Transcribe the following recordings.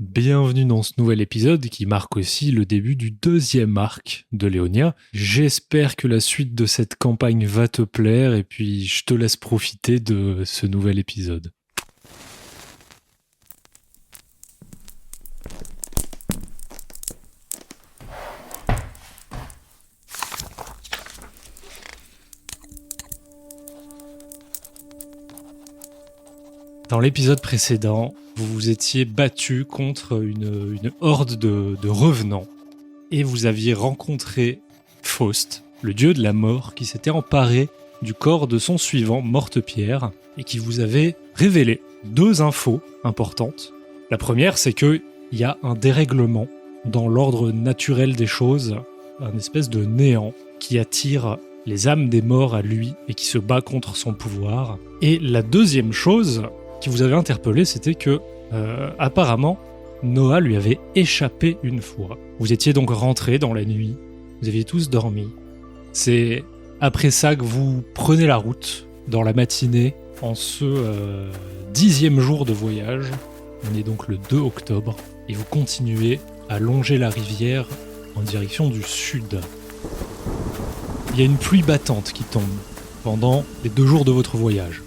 Bienvenue dans ce nouvel épisode qui marque aussi le début du deuxième arc de Léonia. J'espère que la suite de cette campagne va te plaire et puis je te laisse profiter de ce nouvel épisode. Dans l'épisode précédent, vous vous étiez battu contre une horde de revenants et vous aviez rencontré Faust, le dieu de la mort qui s'était emparé du corps de son suivant, Mortepierre, et qui vous avait révélé deux infos importantes. La première, c'est qu'il y a un dérèglement dans l'ordre naturel des choses, un espèce de néant qui attire les âmes des morts à lui et qui se bat contre son pouvoir. Et la deuxième chose qui vous avait interpellé, c'était que, apparemment, Noah lui avait échappé une fois. Vous étiez donc rentrés dans la nuit, vous aviez tous dormi. C'est après ça que vous prenez la route dans la matinée, en ce 10e jour de voyage. On est donc le 2 octobre, et vous continuez à longer la rivière en direction du sud. Il y a une pluie battante qui tombe pendant les 2 jours de votre voyage.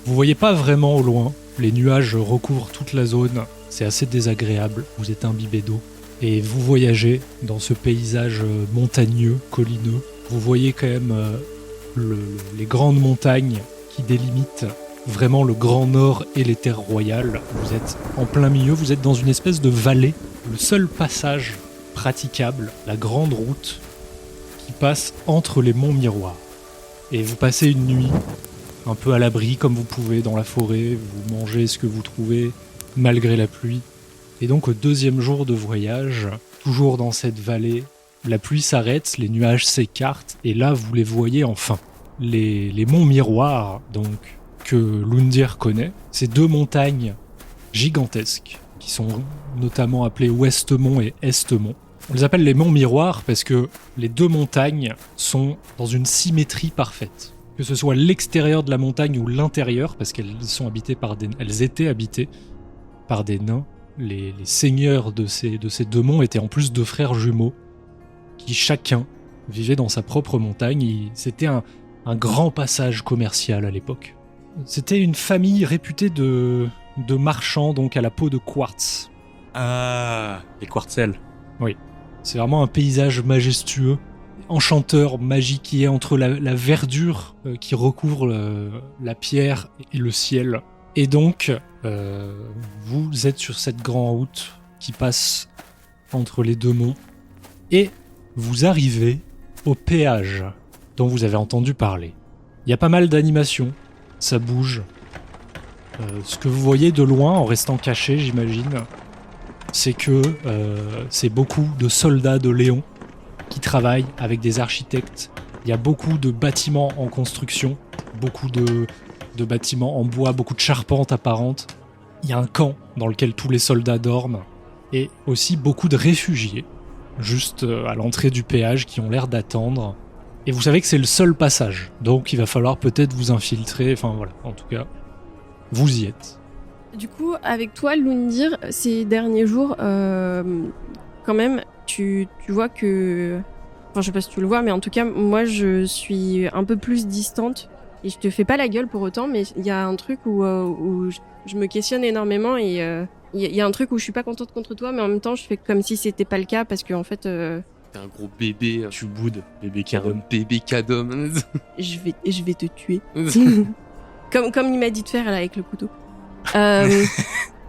Vous voyez pas vraiment au loin, les nuages recouvrent toute la zone, c'est assez désagréable, vous êtes imbibé d'eau. Et vous voyagez dans ce paysage montagneux, collineux. Vous voyez quand même les grandes montagnes qui délimitent vraiment le Grand Nord et les terres royales. Vous êtes en plein milieu, vous êtes dans une espèce de vallée. Le seul passage praticable, la grande route qui passe entre les monts miroirs. Et vous passez une nuit un peu à l'abri comme vous pouvez dans la forêt, vous mangez ce que vous trouvez malgré la pluie. Et donc au 2e jour de voyage, toujours dans cette vallée, la pluie s'arrête, les nuages s'écartent et là vous les voyez enfin. Les monts miroirs donc que Lundir connaît, ces 2 montagnes gigantesques qui sont notamment appelées Ouestemont et Estemont. On les appelle les monts miroirs parce que les 2 montagnes sont dans une symétrie parfaite. Que ce soit l'extérieur de la montagne ou l'intérieur, parce qu'elles elles étaient habitées par des nains. Les seigneurs de ces 2 monts étaient en plus 2 frères jumeaux, qui chacun vivait dans sa propre montagne. C'était un grand passage commercial à l'époque. C'était une famille réputée de marchands, donc à la peau de quartz. Ah, les quartzels. Oui, c'est vraiment un paysage majestueux. Enchanteur magique qui est entre la verdure qui recouvre la pierre et le ciel. Et donc, vous êtes sur cette grande route qui passe entre les 2 monts et vous arrivez au péage dont vous avez entendu parler. Il y a pas mal d'animations, ça bouge. Ce que vous voyez de loin en restant caché, j'imagine, c'est que c'est beaucoup de soldats de Léon qui travaillent avec des architectes. Il y a beaucoup de bâtiments en construction, beaucoup de bâtiments en bois, beaucoup de charpentes apparentes. Il y a un camp dans lequel tous les soldats dorment et aussi beaucoup de réfugiés juste à l'entrée du péage qui ont l'air d'attendre. Et vous savez que c'est le seul passage, donc il va falloir peut-être vous infiltrer, enfin voilà, en tout cas, vous y êtes. Du coup, avec toi, Lundir, ces derniers jours, quand même, tu vois que... Enfin, je sais pas si tu le vois, mais en tout cas, moi, je suis un peu plus distante. Et je te fais pas la gueule pour autant, mais il y a un truc où je me questionne énormément et il y a un truc où je suis pas contente contre toi, mais en même temps, je fais comme si c'était pas le cas parce que en fait... T'es un gros bébé, tu boudes, bébé cadom. Bébé cadom. je vais te tuer. comme il m'a dit de faire là, avec le couteau.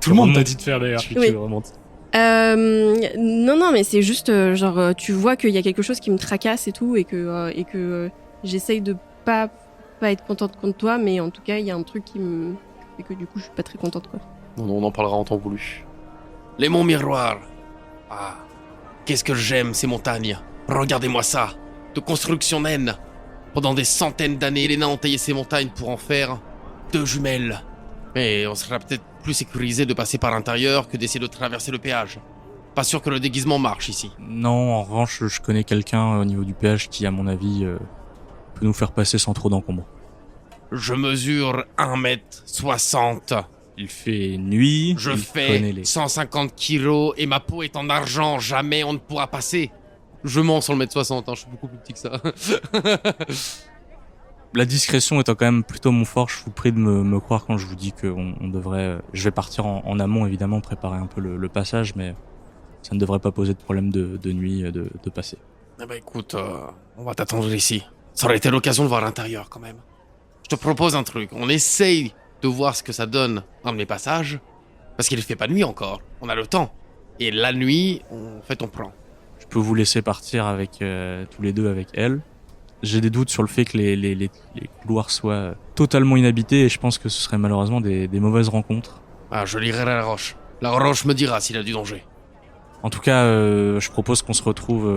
Tout le monde t'a dit de faire d'ailleurs. Oui. Vraiment... non, mais c'est juste genre tu vois qu'il y a quelque chose qui me tracasse et tout et que j'essaye de pas être contente contre toi, mais en tout cas il y a un truc qui me fait que du coup je suis pas très contente quoi. On en parlera en temps voulu. Les monts miroirs. Ah, qu'est-ce que j'aime ces montagnes. Regardez-moi ça. De construction naine. Pendant des centaines d'années, les nains ont taillé ces montagnes pour en faire 2 jumelles. Mais on sera peut-être plus sécurisé de passer par l'intérieur que d'essayer de traverser le péage. Pas sûr que le déguisement marche ici. Non, en revanche, je connais quelqu'un au niveau du péage qui, à mon avis, peut nous faire passer sans trop d'encombre. Je mesure 1m60. Il fait nuit, Je il fais connaît les... 150 kilos et ma peau est en argent. Jamais on ne pourra passer. Je mens sur le mètre 60, je suis beaucoup plus petit que ça. La discrétion étant quand même plutôt mon fort, je vous prie de me croire quand je vous dis on devrait... Je vais partir en amont, évidemment, préparer un peu le passage, mais ça ne devrait pas poser de problème de nuit de passer. Eh ben écoute, on va t'attendre ici. Ça aurait été l'occasion de voir l'intérieur quand même. Je te propose un truc. On essaye de voir ce que ça donne un de mes passages. Parce qu'il ne fait pas nuit encore. On a le temps. Et la nuit, on fait ton plan. Je peux vous laisser partir avec tous les deux avec elle. J'ai des doutes sur le fait que les couloirs soient totalement inhabités et je pense que ce serait malheureusement des mauvaises rencontres. Ah, je lirai la roche. La roche me dira s'il a du danger. En tout cas, je propose qu'on se retrouve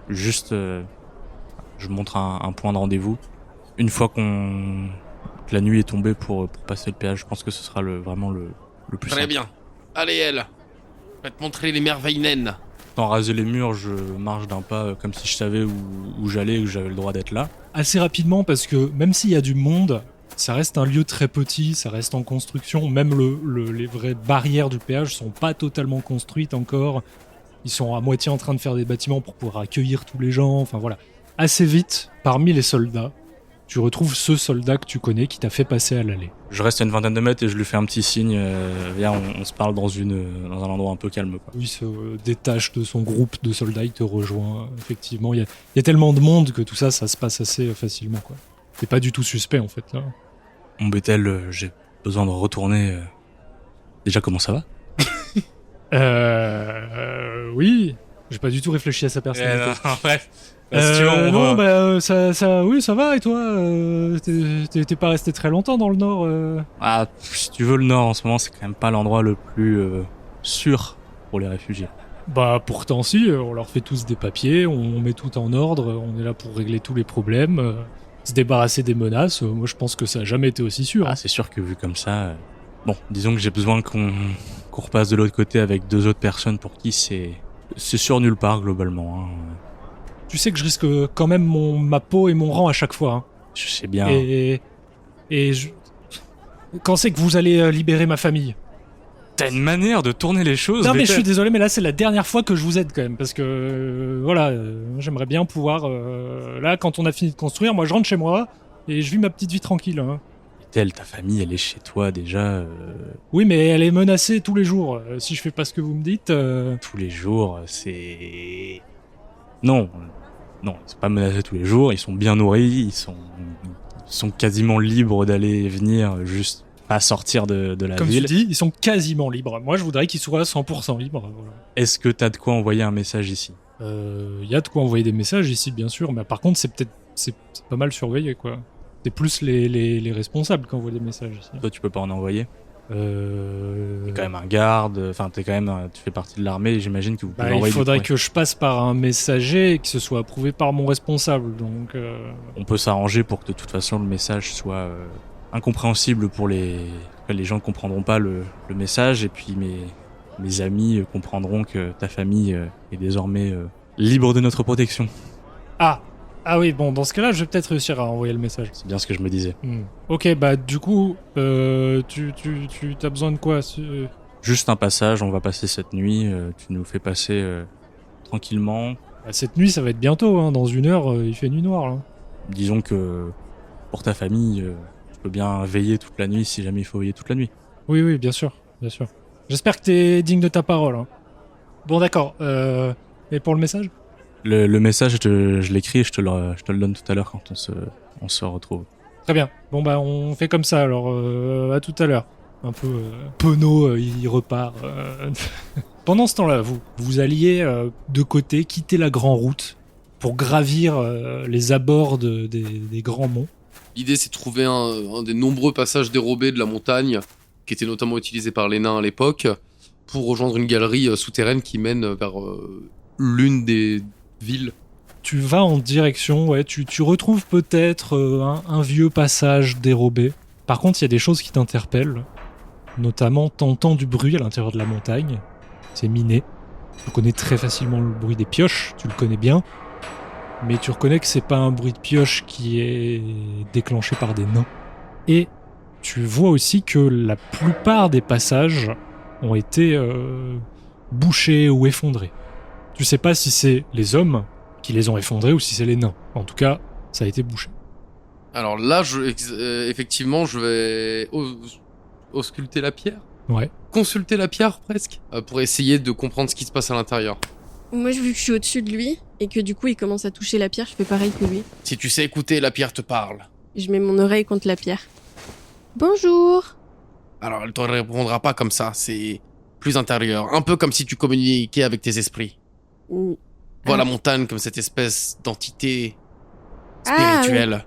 juste... je montre un point de rendez-vous. Une fois que la nuit est tombée pour passer le péage, je pense que ce sera vraiment le plus Très simple. bien. Allez, elle. Je vais te montrer les merveilles naines. Sans raser les murs, je marche d'un pas comme si je savais où j'allais et que j'avais le droit d'être là. Assez rapidement, parce que même s'il y a du monde, ça reste un lieu très petit, ça reste en construction. Même les vraies barrières du péage sont pas totalement construites encore. Ils sont à moitié en train de faire des bâtiments pour pouvoir accueillir tous les gens. Enfin voilà. Assez vite, parmi les soldats, tu retrouves ce soldat que tu connais qui t'a fait passer à l'allée. Je reste à une vingtaine de mètres et je lui fais un petit signe. Viens, on se parle dans un endroit un peu calme, quoi. Il se détache de son groupe de soldats, il te rejoint. Effectivement, il y a tellement de monde que tout ça, ça se passe assez facilement, quoi. T'es pas du tout suspect, en fait, là. Mon Bethel, j'ai besoin de retourner. Déjà, comment ça va? Oui. J'ai pas du tout réfléchi à sa personnalité. Bref. Si tu veux, on non, va- oui, ça va, et toi t'es pas resté très longtemps dans le Nord Ah, si tu veux, le Nord en ce moment, c'est quand même pas l'endroit le plus sûr pour les réfugiés. Bah, pourtant, si, on leur fait tous des papiers, on met tout en ordre, on est là pour régler tous les problèmes, se débarrasser des menaces. Moi, je pense que ça a jamais été aussi sûr. Ah, c'est sûr que vu comme ça... Bon, disons que j'ai besoin qu'on repasse de l'autre côté avec 2 autres personnes pour qui c'est sûr nulle part, globalement. Hein. Tu sais que je risque quand même ma peau et mon rang à chaque fois. Hein. Je sais bien. Et quand c'est que vous allez libérer ma famille? T'as une manière de tourner les choses. Non mais je Bethel. suis désolé, mais là c'est la dernière fois que je vous aide quand même, parce que voilà, j'aimerais bien pouvoir... là, quand on a fini de construire, moi je rentre chez moi et je vis ma petite vie tranquille. Hein. Bethel, ta famille, elle est chez toi déjà Oui, mais elle est menacée tous les jours. Si je fais pas ce que vous me dites... tous les jours. C'est... Non, c'est pas menacé tous les jours. Ils sont bien nourris, ils sont quasiment libres d'aller et venir, juste pas sortir de la Comme ville. tu dis, ils sont quasiment libres. Moi, je voudrais qu'ils soient 100% libres. Voilà. Est-ce que t'as de quoi envoyer un message ici? Y a de quoi envoyer des messages ici, bien sûr, mais par contre, c'est pas mal surveillé, quoi. C'est plus les responsables qui envoient des messages ici. Toi, tu peux pas en envoyer? T'es quand même un garde, enfin tu fais partie de l'armée, j'imagine que vous pouvez Il envoyer faudrait du courrier. que je passe par un messager et que ce soit approuvé par mon responsable, donc... On peut s'arranger pour que de toute façon le message soit incompréhensible pour les gens ne comprendront pas le message, et puis mes amis comprendront que ta famille est désormais libre de notre protection. Ah oui, bon, dans ce cas-là, je vais peut-être réussir à envoyer le message. C'est bien ce que je me disais. Ok, bah du coup, tu as besoin de quoi Juste un passage, on va passer cette nuit, tu nous fais passer tranquillement. Bah, cette nuit, ça va être bientôt, hein. Dans 1 heure, il fait nuit noire, là. Disons que pour ta famille, tu peux bien veiller toute la nuit si jamais il faut veiller toute la nuit. Oui, bien sûr, bien sûr. J'espère que t'es digne de ta parole. Hein. Bon, d'accord. Et pour le message? Le message, je l'écris et je te le donne tout à l'heure quand on se retrouve. Très bien. Bon, bah, on fait comme ça, alors. À tout à l'heure. Un peu penaud, il repart. Pendant ce temps-là, vous alliez de côté, quitter la grande route pour gravir les abords des grands monts. L'idée, c'est de trouver un des nombreux passages dérobés de la montagne, qui était notamment utilisé par les nains à l'époque, pour rejoindre une galerie souterraine qui mène vers l'une des villes. Tu vas en direction, ouais, tu retrouves peut-être un vieux passage dérobé. Par contre, il y a des choses qui t'interpellent. Notamment, t'entends du bruit à l'intérieur de la montagne. C'est miné. Tu reconnais très facilement le bruit des pioches, tu le connais bien. Mais tu reconnais que c'est pas un bruit de pioche qui est déclenché par des nains. Et tu vois aussi que la plupart des passages ont été bouchés ou effondrés. Tu sais pas si c'est les hommes qui les ont effondrés ou si c'est les nains. En tout cas, ça a été bouché. Alors là, effectivement, je vais ausculter la pierre. Ouais. Consulter la pierre, presque. Pour essayer de comprendre ce qui se passe à l'intérieur. Moi, vu que je suis au-dessus de lui et que du coup, il commence à toucher la pierre, je fais pareil que lui. Si tu sais écouter, la pierre te parle. Je mets mon oreille contre la pierre. Bonjour. Alors, elle te répondra pas comme ça, c'est plus intérieur. Un peu comme si tu communiquais avec tes esprits. Mm. Vois Ah. la montagne comme cette espèce d'entité Ah, spirituelle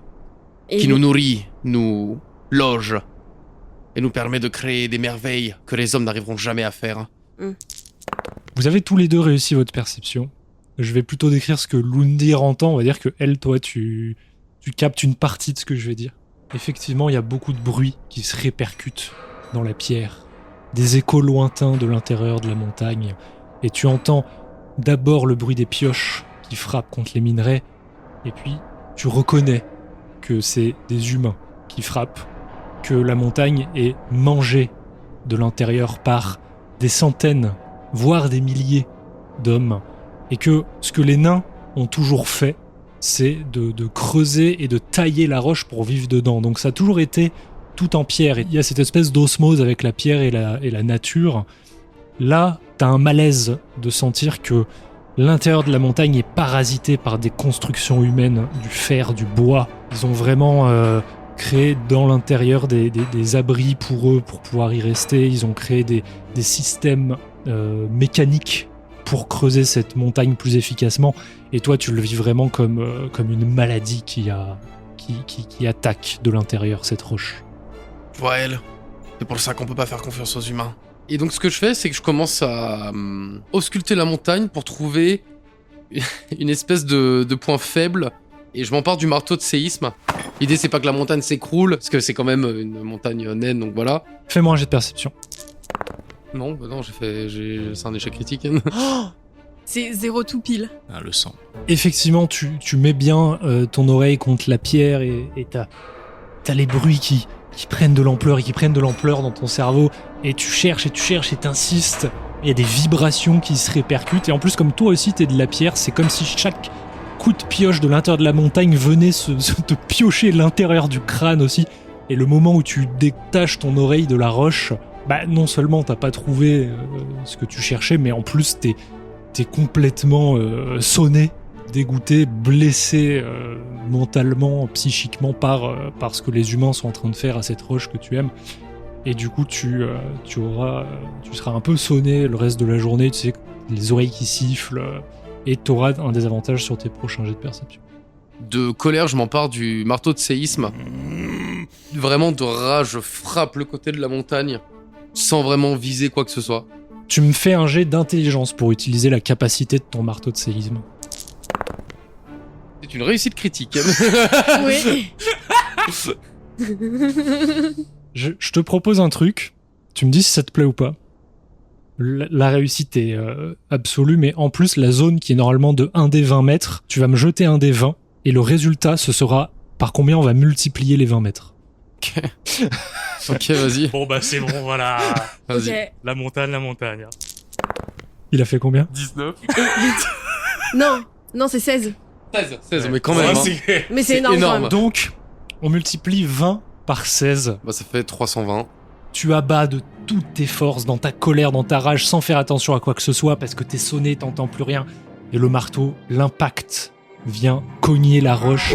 Et qui nous nourrit, nous loge et nous permet de créer des merveilles que les hommes n'arriveront jamais à faire. Vous avez tous les deux réussi votre perception. Je vais plutôt décrire ce que Lundir entend. On va dire que elle, toi, tu captes une partie de ce que je vais dire. Effectivement, il y a beaucoup de bruit qui se répercute dans la pierre. Des échos lointains de l'intérieur de la montagne. Et tu entends d'abord le bruit des pioches qui frappent contre les minerais. Et puis, tu reconnais que c'est des humains qui frappent. Que la montagne est mangée de l'intérieur par des centaines, voire des milliers d'hommes. Et que ce que les nains ont toujours fait, c'est de creuser et de tailler la roche pour vivre dedans. Donc ça a toujours été tout en pierre. Il y a cette espèce d'osmose avec la pierre et la nature. Là, t'as un malaise de sentir que l'intérieur de la montagne est parasité par des constructions humaines, du fer, du bois. Ils ont vraiment créé dans l'intérieur des abris pour eux, pour pouvoir y rester. Ils ont créé des systèmes mécaniques pour creuser cette montagne plus efficacement. Et toi, tu le vis vraiment comme une maladie qui attaque de l'intérieur cette roche. Vois elle. C'est pour ça qu'on peut pas faire confiance aux humains. Et donc ce que je fais, c'est que je commence à ausculter la montagne pour trouver une espèce de point faible. Et je m'empare du marteau de séisme. L'idée, c'est pas que la montagne s'écroule, parce que c'est quand même une montagne naine, donc voilà. Fais-moi un jet de perception. Non, c'est un échec critique. c'est 0 tout pile. Ah, le sang. Effectivement, tu mets bien ton oreille contre la pierre et t'as les bruits qui prennent de l'ampleur et qui prennent de l'ampleur dans ton cerveau. Et tu cherches et t'insistes. Il y a des vibrations qui se répercutent. Et en plus, comme toi aussi, t'es de la pierre, c'est comme si chaque coup de pioche de l'intérieur de la montagne venait te piocher l'intérieur du crâne aussi. Et le moment où tu détaches ton oreille de la roche, bah non seulement t'as pas trouvé ce que tu cherchais, mais en plus t'es complètement sonné, dégoûté, blessé mentalement, psychiquement par ce que les humains sont en train de faire à cette roche que tu aimes. Et du coup, tu seras un peu sonné le reste de la journée, tu sais, les oreilles qui sifflent, et t'auras un désavantage sur tes prochains jets de perception. De colère, je m'empare du marteau de séisme. Vraiment de rage, je frappe le côté de la montagne, sans vraiment viser quoi que ce soit. Tu me fais un jet d'intelligence pour utiliser la capacité de ton marteau de séisme. C'est une réussite critique. Oui. Je te propose un truc, tu me dis si ça te plaît ou pas. La réussite est absolue, mais en plus, la zone qui est normalement de 1 des 20 mètres, tu vas me jeter un des 20, et le résultat, ce sera par combien on va multiplier les 20 mètres. Ok, vas-y. Bon, bah, c'est bon, voilà. Vas-y. Ok. La montagne. Il a fait combien ? 19. Non, c'est 16. 16, mais quand même. hein. Mais c'est C'est énorme. énorme. Quand même. Donc, on multiplie 20 par 16. Bah, ça fait 320. Tu abats de toutes tes forces, dans ta colère, dans ta rage, sans faire attention à quoi que ce soit, parce que t'es sonné, t'entends plus rien. Et le marteau, l'impact vient cogner la roche.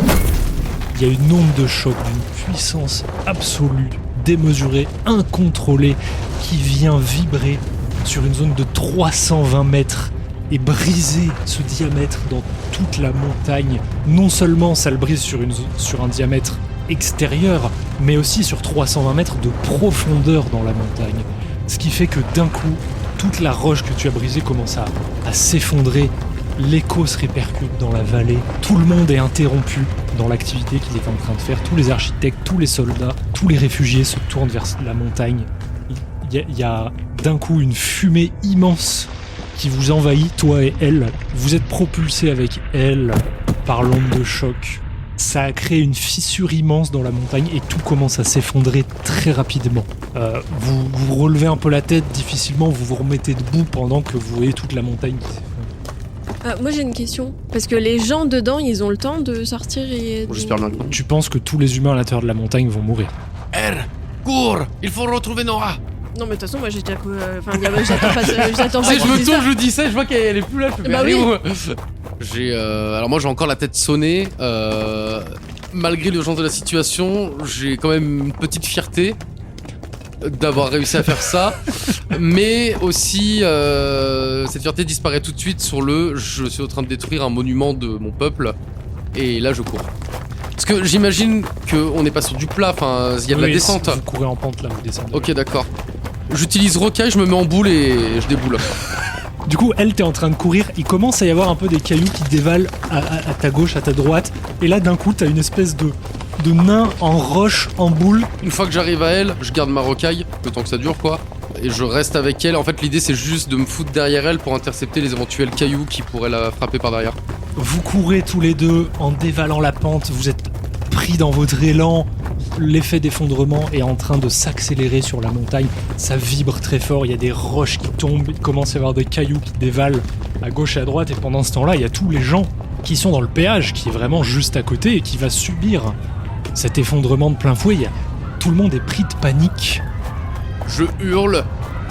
Il y a une onde de choc d'une puissance absolue, démesurée, incontrôlée, qui vient vibrer sur une zone de 320 mètres et briser ce diamètre dans toute la montagne. Non seulement ça le brise sur un diamètre extérieur, mais aussi sur 320 mètres de profondeur dans la montagne. Ce qui fait que d'un coup, toute la roche que tu as brisée commence à s'effondrer. L'écho se répercute dans la vallée. Tout le monde est interrompu dans l'activité qu'il est en train de faire. Tous les architectes, tous les soldats, tous les réfugiés se tournent vers la montagne. Il y a d'un coup une fumée immense qui vous envahit, toi et elle. Vous êtes propulsés avec elle par l'onde de choc. Ça a créé une fissure immense dans la montagne et tout commence à s'effondrer très rapidement. Vous relevez un peu la tête difficilement, vous vous remettez debout pendant que vous voyez toute la montagne qui s'effondre. Moi j'ai une question. Parce que les gens dedans, ils ont le temps de sortir et... J'espère bien que non. Tu penses que tous les humains à l'intérieur de la montagne vont mourir. R, cours, il faut retrouver Nora. Non mais de toute façon, moi j'ai déjà... j'attends pas... J'attends pas Tu sais, je qu'il me dise tourne, ça. je dis ça, je vois qu'elle est plus là, je fais Bah mais oui. allez, où alors moi j'ai encore la tête sonnée, malgré l'urgence de la situation, j'ai quand même une petite fierté d'avoir réussi à faire ça, mais aussi cette fierté disparaît tout de suite sur je suis en train de détruire un monument de mon peuple, et là je cours. Parce que j'imagine qu'on n'est pas sur du plat, enfin il y a de la Oui, descente. Vous courez en pente là, vous descendez. Ok, d'accord. J'utilise rocaille, je me mets en boule et je déboule. Du coup, elle, t'es en train de courir, il commence à y avoir un peu des cailloux qui dévalent à ta gauche, à ta droite, et là d'un coup t'as une espèce de nain en roche, en boule. Une fois que j'arrive à elle, je garde ma rocaille, le temps que ça dure quoi, et je reste avec elle. En fait, l'idée c'est juste de me foutre derrière elle pour intercepter les éventuels cailloux qui pourraient la frapper par derrière. Vous courez tous les deux en dévalant la pente, vous êtes pris dans votre élan, l'effet d'effondrement est en train de s'accélérer sur la montagne, ça vibre très fort, il y a des roches qui tombent, il commence à y avoir des cailloux qui dévalent à gauche et à droite, et pendant ce temps-là, il y a tous les gens qui sont dans le péage, qui est vraiment juste à côté et qui va subir cet effondrement de plein fouet. Tout le monde est pris de panique. Je hurle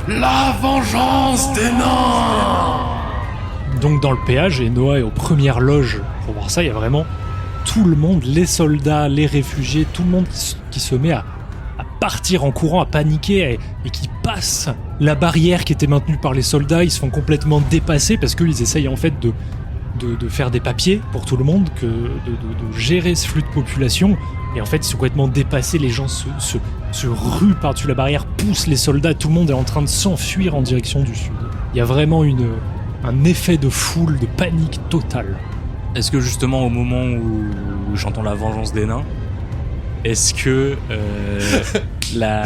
la vengeance des nains. Donc dans le péage, et Noah est aux premières loges pour voir ça, il y a vraiment tout le monde, les soldats, les réfugiés, tout le monde qui se met à partir en courant, à paniquer et qui passe la barrière qui était maintenue par les soldats. Ils se font complètement dépasser parce qu'ils essayent en fait de faire des papiers pour tout le monde, de gérer ce flux de population. Et en fait, ils sont complètement dépassés, les gens se ruent par-dessus la barrière, poussent les soldats, tout le monde est en train de s'enfuir en direction du sud. Il y a vraiment un effet de foule, de panique totale. Est-ce que justement au moment où j'entends la vengeance des nains, est-ce que la...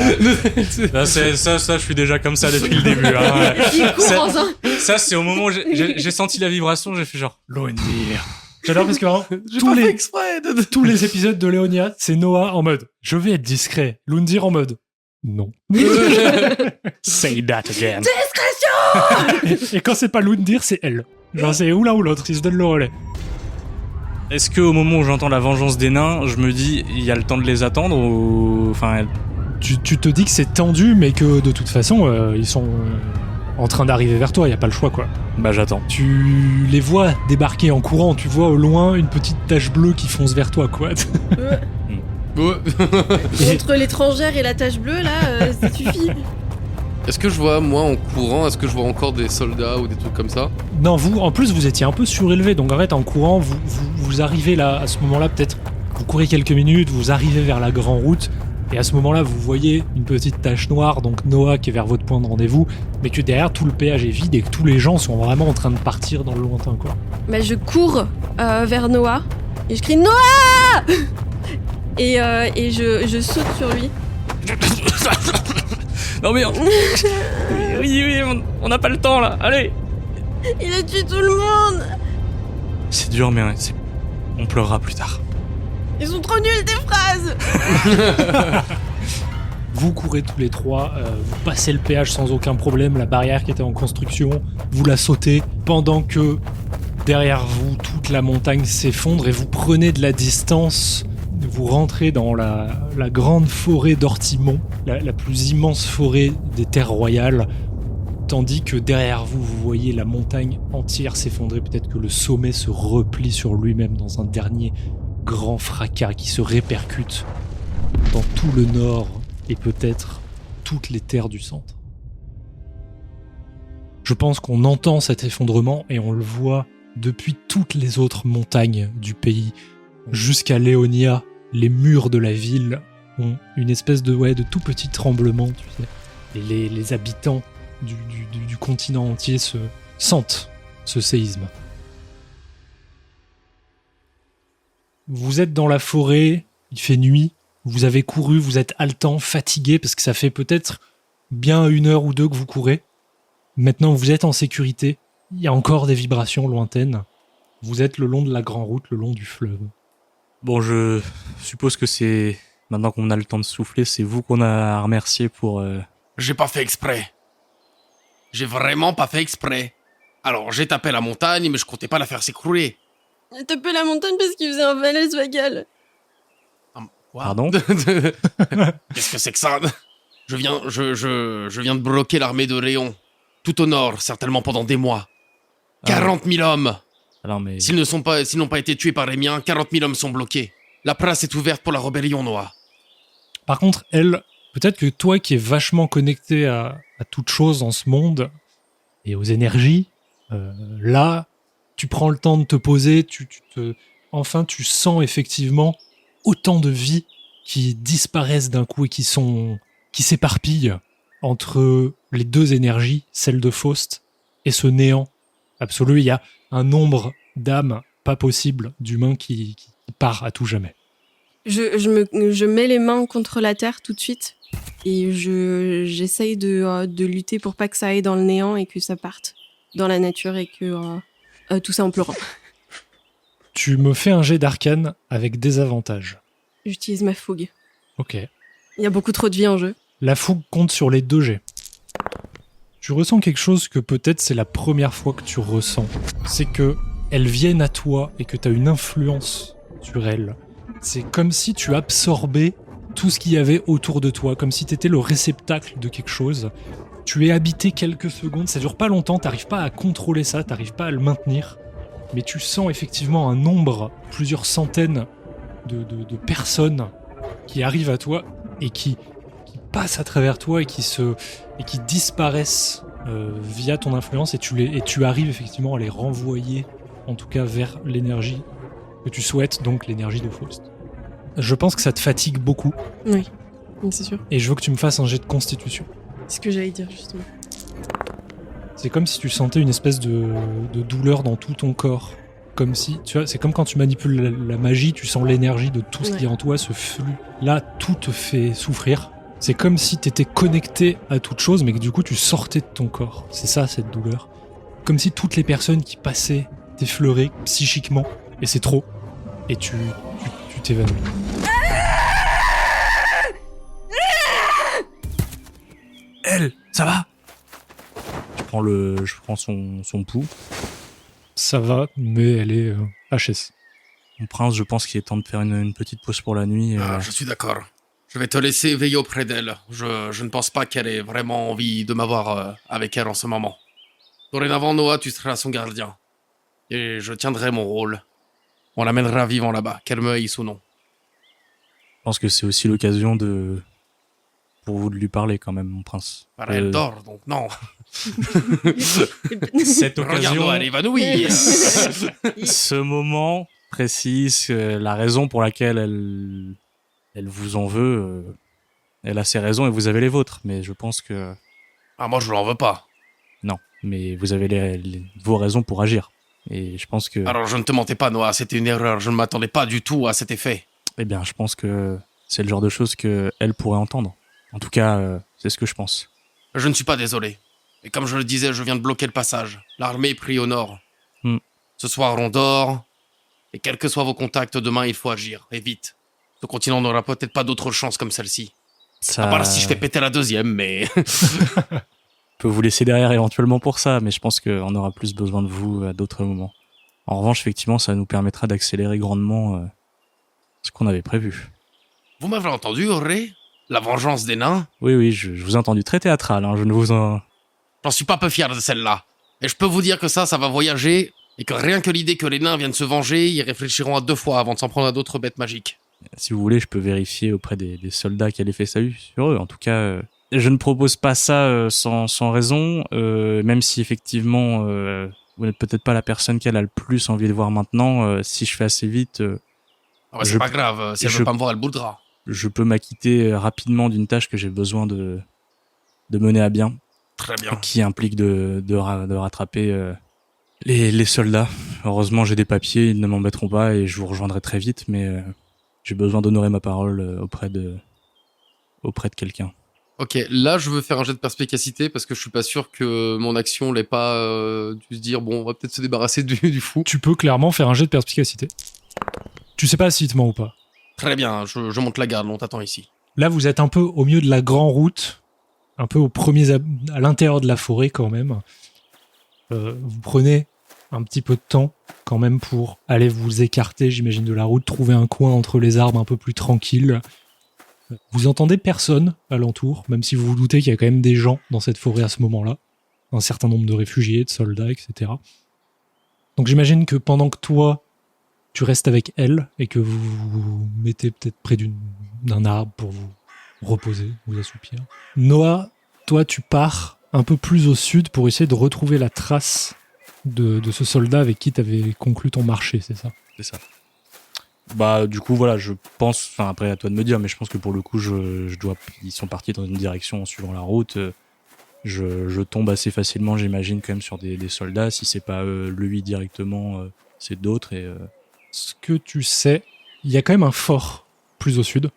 Non, ça je suis déjà comme ça depuis le début. Hein. Il court en un... Ça c'est au moment où j'ai senti la vibration, j'ai fait genre Loendir. J'adore parce que vraiment, J'ai pas fait exprès de... tous les épisodes de Léonia, c'est Noah en mode « Je vais être discret », Lundir en mode « Non ». Say that again. Discrétion. Et quand c'est pas Lundir, c'est elle. Genre c'est ou l'un ou l'autre, ils se donnent le relais. Est-ce que au moment où j'entends la vengeance des nains, je me dis il y a le temps de les attendre ou enfin Tu te dis que c'est tendu, mais que de toute façon, ils sont en train d'arriver vers toi, y a pas le choix quoi. bah j'attends. Tu les vois débarquer en courant, tu vois au loin une petite tache bleue qui fonce vers toi quoi. Ouais. Entre l'étrangère et la tache bleue, là, ça suffit. Est-ce que je vois, moi, en courant, est-ce que je vois encore des soldats ou des trucs comme ça? Non, vous, en plus, vous étiez un peu surélevé, donc en fait, en courant, vous arrivez là, à ce moment-là, peut-être, vous courez quelques minutes, vous arrivez vers la grande route, et à ce moment-là, vous voyez une petite tache noire, donc Noah qui est vers votre point de rendez-vous, mais que derrière, tout le péage est vide et que tous les gens sont vraiment en train de partir dans le lointain, quoi. Bah, je cours vers Noah et je crie Noah et je saute sur lui. Non mais oui, on n'a pas le temps là. Allez. Il a tué tout le monde. C'est dur mais on pleurera plus tard. Ils sont trop nuls tes phrases. Vous courez tous les trois, vous passez le péage sans aucun problème, la barrière qui était en construction, vous la sautez, pendant que derrière vous, toute la montagne s'effondre et vous prenez de la distance. Vous rentrez dans la grande forêt d'Ortimont, la plus immense forêt des terres royales, tandis que derrière vous, vous voyez la montagne entière s'effondrer. Peut-être que le sommet se replie sur lui-même dans un dernier grand fracas qui se répercute dans tout le nord et peut-être toutes les terres du centre. Je pense qu'on entend cet effondrement et on le voit depuis toutes les autres montagnes du pays jusqu'à Léonia. Les murs de la ville ont une espèce de tout petit tremblement, tu sais. Et les habitants du continent entier sentent ce séisme. Vous êtes dans la forêt, il fait nuit, vous avez couru, vous êtes haletant, fatigué, parce que ça fait peut-être bien 1 heure ou 2 que vous courez. Maintenant, vous êtes en sécurité, il y a encore des vibrations lointaines. Vous êtes le long de la grande route, le long du fleuve. Bon, je suppose que c'est... Maintenant qu'on a le temps de souffler, c'est vous qu'on a à remercier pour... J'ai pas fait exprès. J'ai vraiment pas fait exprès. Alors, j'ai tapé la montagne, mais je comptais pas la faire s'écrouler. Il tapait la montagne parce qu'il faisait un falaise vagal. Quoi Pardon? Qu'est-ce que c'est que ça? Je viens de bloquer l'armée de Léon. Tout au nord, certainement pendant des mois. 40 000 hommes. Alors, mais... S'ils n'ont pas été tués par les miens, 40 000 hommes sont bloqués. La place est ouverte pour la rébellion, Noah. Par contre, elle, peut-être que toi qui es vachement connecté à toute chose dans ce monde et aux énergies, là, tu prends le temps de te poser, enfin, tu sens effectivement autant de vies qui disparaissent d'un coup et qui s'éparpillent entre les deux énergies, celle de Faust et ce néant absolu. Il y a un nombre d'âmes pas possible d'humains qui part à tout jamais. Je mets les mains contre la terre tout de suite et j'essaye de lutter pour pas que ça aille dans le néant et que ça parte dans la nature et que tout ça en pleurant. Tu me fais un jet d'arcane avec des avantages. J'utilise ma fougue. Ok. Il y a beaucoup trop de vie en jeu. La fougue compte sur les 2 jets. Tu ressens quelque chose que peut-être c'est la première fois que tu ressens. C'est que elles viennent à toi et que tu as une influence sur elles. C'est comme si tu absorbais tout ce qu'il y avait autour de toi, comme si tu étais le réceptacle de quelque chose. Tu es habité quelques secondes, ça dure pas longtemps, t'arrives pas à contrôler ça, t'arrives pas à le maintenir, mais tu sens effectivement un nombre, plusieurs centaines de personnes qui arrivent à toi et qui passent à travers toi et qui disparaissent via ton influence et tu arrives effectivement à les renvoyer, en tout cas vers l'énergie que tu souhaites, donc l'énergie de Faust. Je pense que ça te fatigue beaucoup. Oui, c'est sûr. Et je veux que tu me fasses un jet de constitution. C'est ce que j'allais dire, justement. C'est comme si tu sentais une espèce de douleur dans tout ton corps. Comme si, tu vois, c'est comme quand tu manipules la magie, tu sens l'énergie de tout ce qui est en toi, ce flux. Là, tout te fait souffrir. C'est comme si tu étais connecté à toute chose, mais que du coup, tu sortais de ton corps. C'est ça, cette douleur. Comme si toutes les personnes qui passaient t'effleuraient psychiquement. Et c'est trop. Et tu t'évanouis. Elle, ça va? Je prends son pouls. Ça va, mais elle est HS. Mon prince, je pense qu'il est temps de faire une petite pause pour la nuit. Je suis d'accord. Je vais te laisser veiller auprès d'elle. Je ne pense pas qu'elle ait vraiment envie de m'avoir avec elle en ce moment. Dorénavant, Noah, tu seras son gardien. Et je tiendrai mon rôle. On l'amènera vivant là-bas, qu'elle me haïsse ou non. Je pense que c'est aussi l'occasion pour vous de lui parler quand même, mon prince. Elle dort, donc non. Cette Regarde, occasion, Noah, elle est évanouie. ce moment précise la raison pour laquelle elle vous en veut. Elle a ses raisons et vous avez les vôtres, mais je pense que... Ah, moi, je l'en veux pas. Non, mais vous avez vos raisons pour agir. Et je pense que... Alors, je ne te mentais pas, Noah, c'était une erreur. Je ne m'attendais pas du tout à cet effet. Eh bien, je pense que c'est le genre de choses qu'elle pourrait entendre. En tout cas, c'est ce que je pense. Je ne suis pas désolé. Et comme je le disais, je viens de bloquer le passage. L'armée est prise au nord. Ce soir, on dort. Et quels que soient vos contacts, demain, il faut agir. Et vite. Ce continent n'aura peut-être pas d'autre chance comme celle-ci. Ça... À part si je fais péter la deuxième, mais... Je peux vous laisser derrière éventuellement pour ça, mais je pense qu'on aura plus besoin de vous à d'autres moments. En revanche, effectivement, ça nous permettra d'accélérer grandement ce qu'on avait prévu. Vous m'avez entendu, Auré? La vengeance des nains? Oui, je vous ai entendu très théâtral, hein, je ne vous en... J'en suis pas peu fier de celle-là. Et je peux vous dire que ça va voyager, et que rien que l'idée que les nains viennent se venger, ils réfléchiront à 2 fois avant de s'en prendre à d'autres bêtes magiques. Si vous voulez, je peux vérifier auprès des soldats quel effet ça a eu sur eux. En tout cas, je ne propose pas ça sans raison, même si effectivement, vous n'êtes peut-être pas la personne qu'elle a le plus envie de voir maintenant. Si je fais assez vite... c'est pas grave, si elle veut pas me voir, elle boudera. Je peux m'acquitter rapidement d'une tâche que j'ai besoin de mener à bien. Très bien. Qui implique de rattraper les soldats. Heureusement, j'ai des papiers, ils ne m'embêteront pas et je vous rejoindrai très vite, mais j'ai besoin d'honorer ma parole auprès de quelqu'un. Ok, là je veux faire un jet de perspicacité parce que je suis pas sûr que mon action l'ait pas dû se dire bon on va peut-être se débarrasser du fou. Tu peux clairement faire un jet de perspicacité. Tu sais pas s'il te ment ou pas. Très bien, je monte la garde, on t'attend ici. Là, vous êtes un peu au milieu de la grande route, un peu à l'intérieur de la forêt quand même. Vous prenez un petit peu de temps quand même pour aller vous écarter, j'imagine, de la route, trouver un coin entre les arbres un peu plus tranquille. Vous entendez personne alentour, même si vous vous doutez qu'il y a quand même des gens dans cette forêt à ce moment-là. Un certain nombre de réfugiés, de soldats, etc. Donc j'imagine que pendant que toi, tu restes avec elle et que vous vous mettez peut-être près d'un arbre pour vous reposer, vous assoupir. Noah, toi, tu pars un peu plus au sud pour essayer de retrouver la trace de ce soldat avec qui tu avais conclu ton marché, c'est ça? C'est ça. Bah, du coup, voilà, je pense, enfin, après, à toi de me dire, mais je pense que pour le coup, ils sont partis dans une direction en suivant la route. Je tombe assez facilement, j'imagine, quand même, sur des soldats. Si c'est pas lui directement, c'est d'autres. Et Ce que tu sais, il y a quand même un fort plus au sud,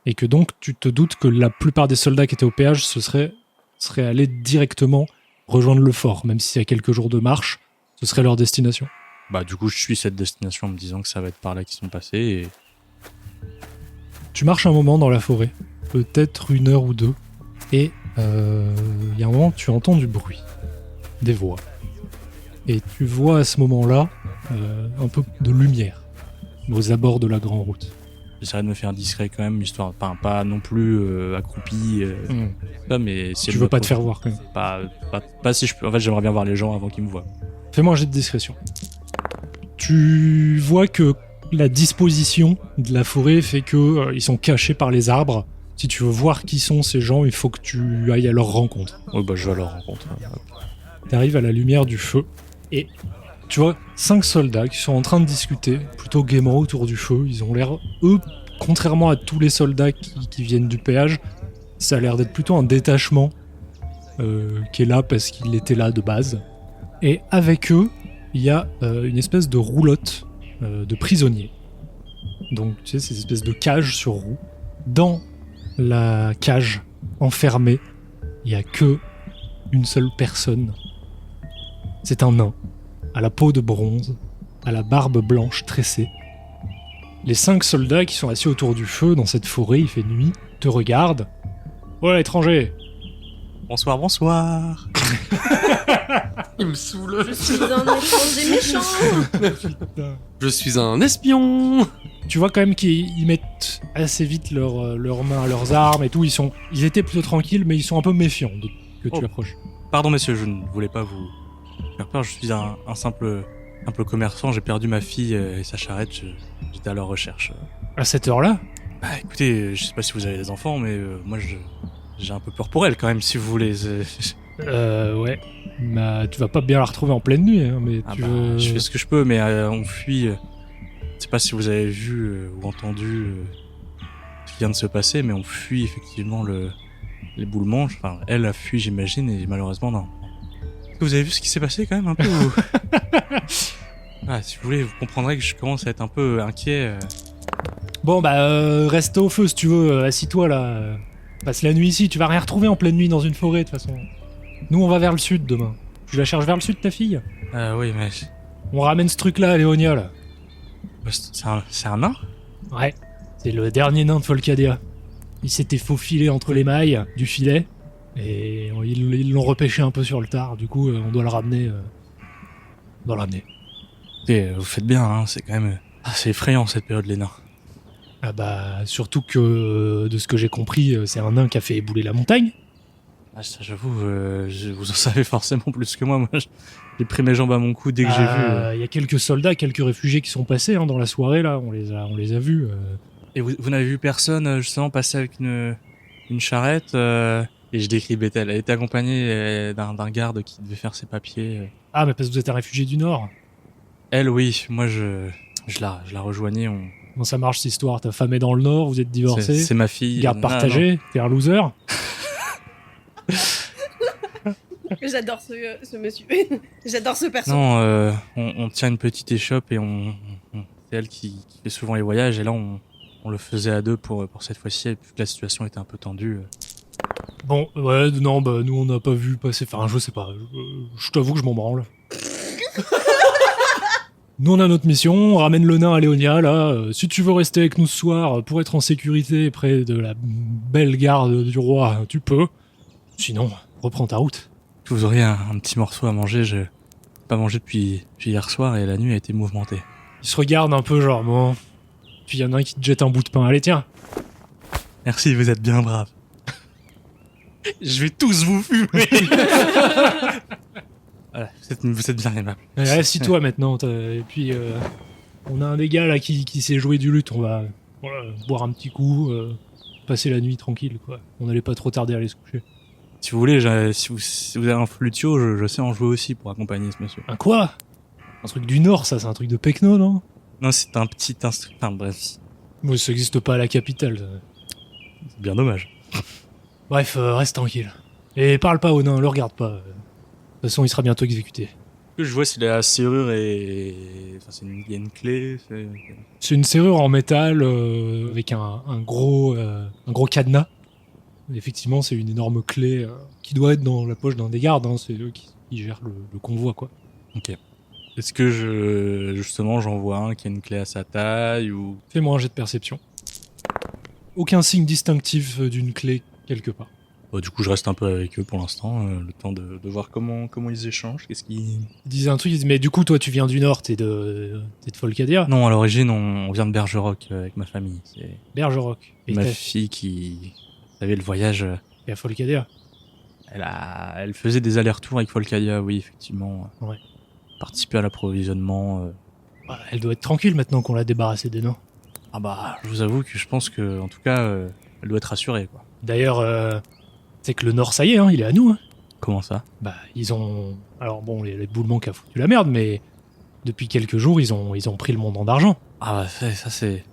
et que donc tu te doutes que la plupart des soldats qui étaient au péage seraient allés directement rejoindre le fort, même s'il y a quelques jours de marche, ce serait leur destination. bah, du coup, je suis cette destination en me disant que ça va être par là qu'ils sont passés. Et Tu marches un moment dans la forêt, peut-être 1 heure ou 2, et il y a un moment tu entends du bruit, des voix. Et tu vois à ce moment-là un peu de lumière aux abords de la grande route. j'essaierai de me faire discret quand même, histoire, enfin, pas non plus accroupi, ça, mais si Tu veux pas te faire voir quand même. pas si je peux. En fait, j'aimerais bien voir les gens avant qu'ils me voient. Fais-moi un jet de discrétion. Tu vois que la disposition de la forêt fait que ils sont cachés par les arbres. Si tu veux voir qui sont ces gens, il faut que tu ailles à leur rencontre. Oui, bah, je vais à leur rencontre. Tu arrives à la lumière du feu et tu vois 5 soldats qui sont en train de discuter plutôt gaiement autour du feu. Ils ont l'air, eux, contrairement à tous les soldats qui viennent du péage, ça a l'air d'être plutôt un détachement qui est là parce qu'il était là de base. Et avec eux, il y a une espèce de roulotte de prisonniers. Donc, tu sais, ces espèces de cages sur roues. Dans la cage enfermée, il n'y a que une seule personne. C'est un nain, à la peau de bronze, à la barbe blanche tressée. Les 5 soldats qui sont assis autour du feu dans cette forêt, il fait nuit, te regardent. « Ouais, étranger !» Bonsoir, bonsoir. Il me saoule. Je suis un méchant des méchants. Je suis un espion. Tu vois quand même qu'ils mettent assez vite leurs mains à leurs armes et tout. Ils étaient plutôt tranquilles, mais ils sont un peu méfiants que tu Oh. approches. Pardon, messieurs, je ne voulais pas vous faire peur. Je suis un simple commerçant. J'ai perdu ma fille et sa charrette. J'étais à leur recherche. À cette heure-là, Bah, écoutez, je sais pas si vous avez des enfants, mais moi, j'ai un peu peur pour elle quand même, si vous voulez. ouais. Bah, tu vas pas bien la retrouver en pleine nuit, hein, mais Ah tu bah, veux... je fais ce que je peux, mais on fuit. Je sais pas si vous avez vu ou entendu ce qui vient de se passer, mais on fuit effectivement les boulements. Enfin, elle a fui, j'imagine, et malheureusement, non. Est-ce que vous avez vu ce qui s'est passé quand même un peu ou... Ah, si vous voulez, vous comprendrez que je commence à être un peu inquiet. Bon, bah, reste au feu si tu veux. Assis-toi, là. Passe la nuit ici. Tu vas rien retrouver en pleine nuit dans une forêt, de toute façon. Nous, on va vers le sud demain. Tu la cherches vers le sud, ta fille? Oui, mais On ramène ce truc-là à Léonia, là. c'est un nain? Ouais. C'est le dernier nain de Folcadia. Il s'était faufilé entre les mailles du filet. Et ils l'ont repêché un peu sur le tard. Du coup, on doit le ramener. Dans l'année. Écoutez, vous faites bien, hein, c'est quand même assez effrayant cette période, les nains. Ah bah, surtout que, de ce que j'ai compris, c'est un nain qui a fait ébouler la montagne. Ah, ça, j'avoue, vous en savez forcément plus que moi. Moi, j'ai pris mes jambes à mon cou dès que j'ai vu. Il y a quelques soldats, quelques réfugiés qui sont passés dans la soirée, là. On les a vus. Et vous n'avez vu personne justement passer avec une charrette et je décris Bethel. Elle était accompagnée d'un garde qui devait faire ses papiers. Ah, mais parce que vous êtes un réfugié du Nord. Elle, oui. Moi, je la rejoignais. Comment ça marche, cette histoire? Ta femme est dans le Nord, vous êtes divorcés. C'est ma fille. Garde Non, partagée, t'es un loser. J'adore ce monsieur. J'adore ce perso. Non, on tient une petite échoppe et c'est elle qui fait souvent les voyages. Et là, on le faisait à deux pour cette fois-ci, vu que la situation était un peu tendue. Bon, ouais, non, bah, nous, on n'a pas vu passer. Enfin, je sais pas. Je t'avoue que je m'en branle. Nous, on a notre mission, on ramène le nain à Léonia, là. Si tu veux rester avec nous ce soir pour être en sécurité près de la belle garde du roi, tu peux. Sinon, reprends ta route. Vous auriez un petit morceau à manger, j'ai pas mangé depuis hier soir et la nuit a été mouvementée. Il se regarde un peu, genre, bon. Puis il y en a un qui te jette un bout de pain. Allez, tiens. Merci, vous êtes bien brave. Je vais tous vous fumer. Voilà, vous êtes bien aimable. Assis-toi maintenant. Et puis, on a un des gars là qui sait jouer du luth. On va boire un petit coup, passer la nuit tranquille, quoi. On n'allait pas trop tarder à aller se coucher. Si vous voulez, si vous avez un flutio, je sais en jouer aussi pour accompagner ce monsieur. Un quoi? Un truc du Nord, ça, c'est un truc de Pecno, non? Non, c'est un petit instrument. Enfin, bref. Moi, ça n'existe pas à la capitale. Ça. C'est bien dommage. Bref, reste tranquille. Et parle pas au nain, le regarde pas. De toute façon, il sera bientôt exécuté. Ce que je vois, c'est la serrure et... Enfin, il y a une clé. C'est une serrure en métal avec un gros cadenas. Effectivement, c'est une énorme clé qui doit être dans la poche d'un des gardes. Hein. C'est eux qui gèrent le convoi, quoi. Ok. Est-ce que justement j'en vois un qui a une clé à sa taille ou... Fais-moi un jet de perception. Aucun signe distinctif d'une clé quelque part. Bah, du coup, je reste un peu avec eux pour l'instant, le temps de voir comment ils échangent. Qu'est-ce qu'ils... Il disait un truc, il disait, mais du coup, toi, tu viens du Nord, t'es de Folcadia? Non, à l'origine, on vient de Bergerac avec ma famille. C'est Bergerac. Et ma fille qui... Vous savez, le voyage... Et à Folcadia? Elle faisait des allers-retours avec Folcadia, oui, effectivement. Ouais. Participer à l'approvisionnement. Bah, elle doit être tranquille maintenant qu'on l'a débarrassée des nains. Ah bah, je vous avoue que je pense que, en tout cas, elle doit être rassurée, quoi. D'ailleurs, c'est que le Nord, ça y est, hein, il est à nous. Hein. Comment ça? Bah, ils ont... Alors bon, les boulements qui a foutu la merde, mais depuis quelques jours, ils ont pris le montant d'argent. Ah bah, ça c'est...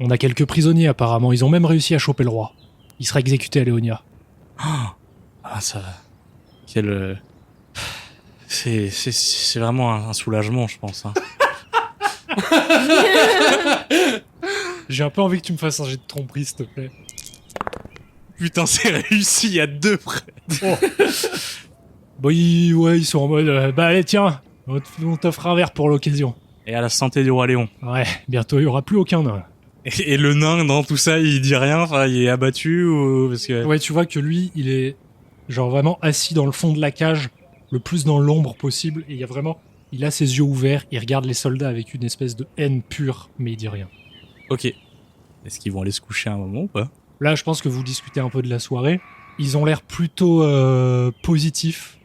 On a quelques prisonniers, apparemment. Ils ont même réussi à choper le roi. Il sera exécuté à Léonia. Ah, ça... Quel... C'est vraiment un soulagement, je pense. Hein. J'ai un peu envie que tu me fasses un jet de tromperie, s'il te plaît. Putain, c'est réussi à 2 près. Oh. Bon, ils sont en mode... bah allez, tiens, on t'offre un verre pour l'occasion. Et à la santé du roi Léon. Ouais, bientôt, il n'y aura plus aucun nain. Et le nain, dans tout ça, il dit rien, enfin, il est abattu ou... Parce que... Ouais, tu vois que lui, il est genre vraiment assis dans le fond de la cage, le plus dans l'ombre possible, et il y a vraiment... Il a ses yeux ouverts, il regarde les soldats avec une espèce de haine pure, mais il dit rien. Ok. Est-ce qu'ils vont aller se coucher un moment ou pas? Là, je pense que vous discutez un peu de la soirée. Ils ont l'air plutôt positifs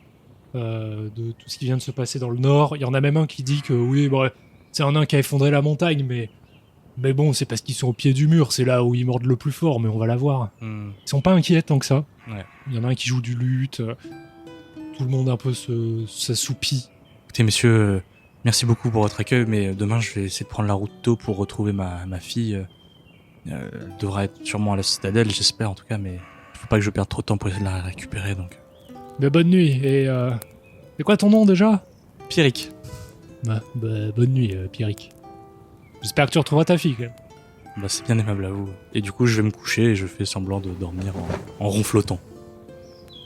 de tout ce qui vient de se passer dans le Nord. Il y en a même un qui dit que oui, bon, c'est un nain qui a effondré la montagne, mais bon, c'est parce qu'ils sont au pied du mur, c'est là où ils mordent le plus fort, mais on va la voir. Ils sont pas inquiets tant que ça. Ouais. Il y en a un qui joue du luth, tout le monde un peu s'assoupit. Écoutez, messieurs, merci beaucoup pour votre accueil, mais demain, je vais essayer de prendre la route tôt pour retrouver ma fille. Elle devra être sûrement à la citadelle, j'espère en tout cas, mais il faut pas que je perde trop de temps pour essayer de la récupérer, donc... Mais bonne nuit, et c'est quoi ton nom déjà? Pierrick. Bah, bonne nuit, Pierrick. J'espère que tu retrouveras ta fille, quand même. Bah, c'est bien aimable à vous. Et du coup, je vais me coucher et je fais semblant de dormir en ronflotant.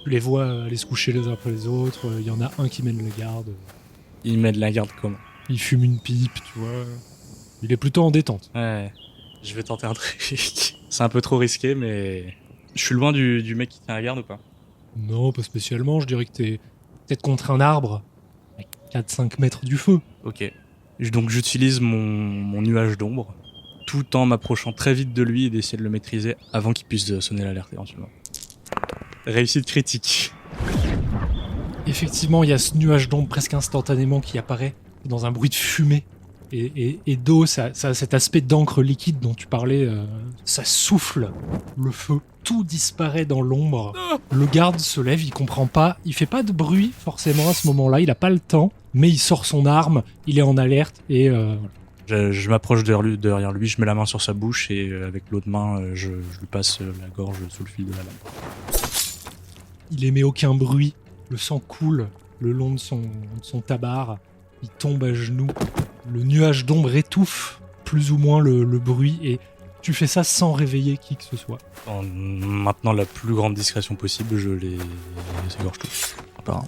Tu les vois aller se coucher les uns après les autres, il y en a un qui mène la garde. Il met de la garde comment? Il fume une pipe, tu vois. Il est plutôt en détente. Ouais, je vais tenter un truc. C'est un peu trop risqué, mais... Je suis loin du mec qui tient la garde ou pas? Non, pas spécialement, je dirais que t'es peut-être contre un arbre, à 4-5 mètres du feu. Ok. Donc j'utilise mon nuage d'ombre, tout en m'approchant très vite de lui et d'essayer de le maîtriser avant qu'il puisse sonner l'alerte éventuellement. Réussite critique. Effectivement, il y a ce nuage d'ombre presque instantanément qui apparaît dans un bruit de fumée et d'eau, ça a cet aspect d'encre liquide dont tu parlais, ça souffle le feu, tout disparaît dans l'ombre. Le garde se lève, il comprend pas, il fait pas de bruit forcément à ce moment-là, il a pas le temps, mais il sort son arme, il est en alerte et... Je m'approche derrière lui, je mets la main sur sa bouche et avec l'autre main, je lui passe la gorge sous le fil de la lame. Il émet aucun bruit, le sang coule le long de son tabard, il tombe à genoux, le nuage d'ombre étouffe plus ou moins le bruit et tu fais ça sans réveiller qui que ce soit. En maintenant la plus grande discrétion possible, je les égorge tous. Un par un.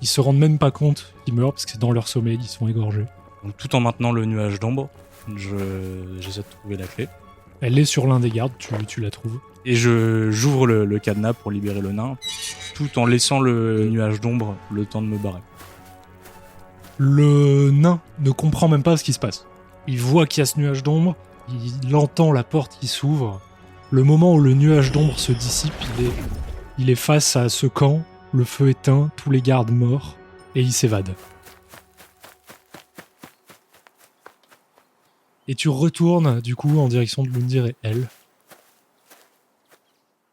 Ils Ils se rendent même pas compte qu'ils meurent parce que c'est dans leur sommeil, ils sont égorgés. Donc tout en maintenant le nuage d'ombre, j'essaie de trouver la clé. Elle est sur l'un des gardes, tu la trouves. Et j'ouvre le cadenas pour libérer le nain, tout en laissant le nuage d'ombre le temps de me barrer. Le nain ne comprend même pas ce qui se passe. Il voit qu'il y a ce nuage d'ombre, il entend la porte qui s'ouvre. Le moment où le nuage d'ombre se dissipe, il est face à ce camp, le feu éteint, tous les gardes morts, et il s'évade. Et tu retournes du coup en direction de Lundir et elle.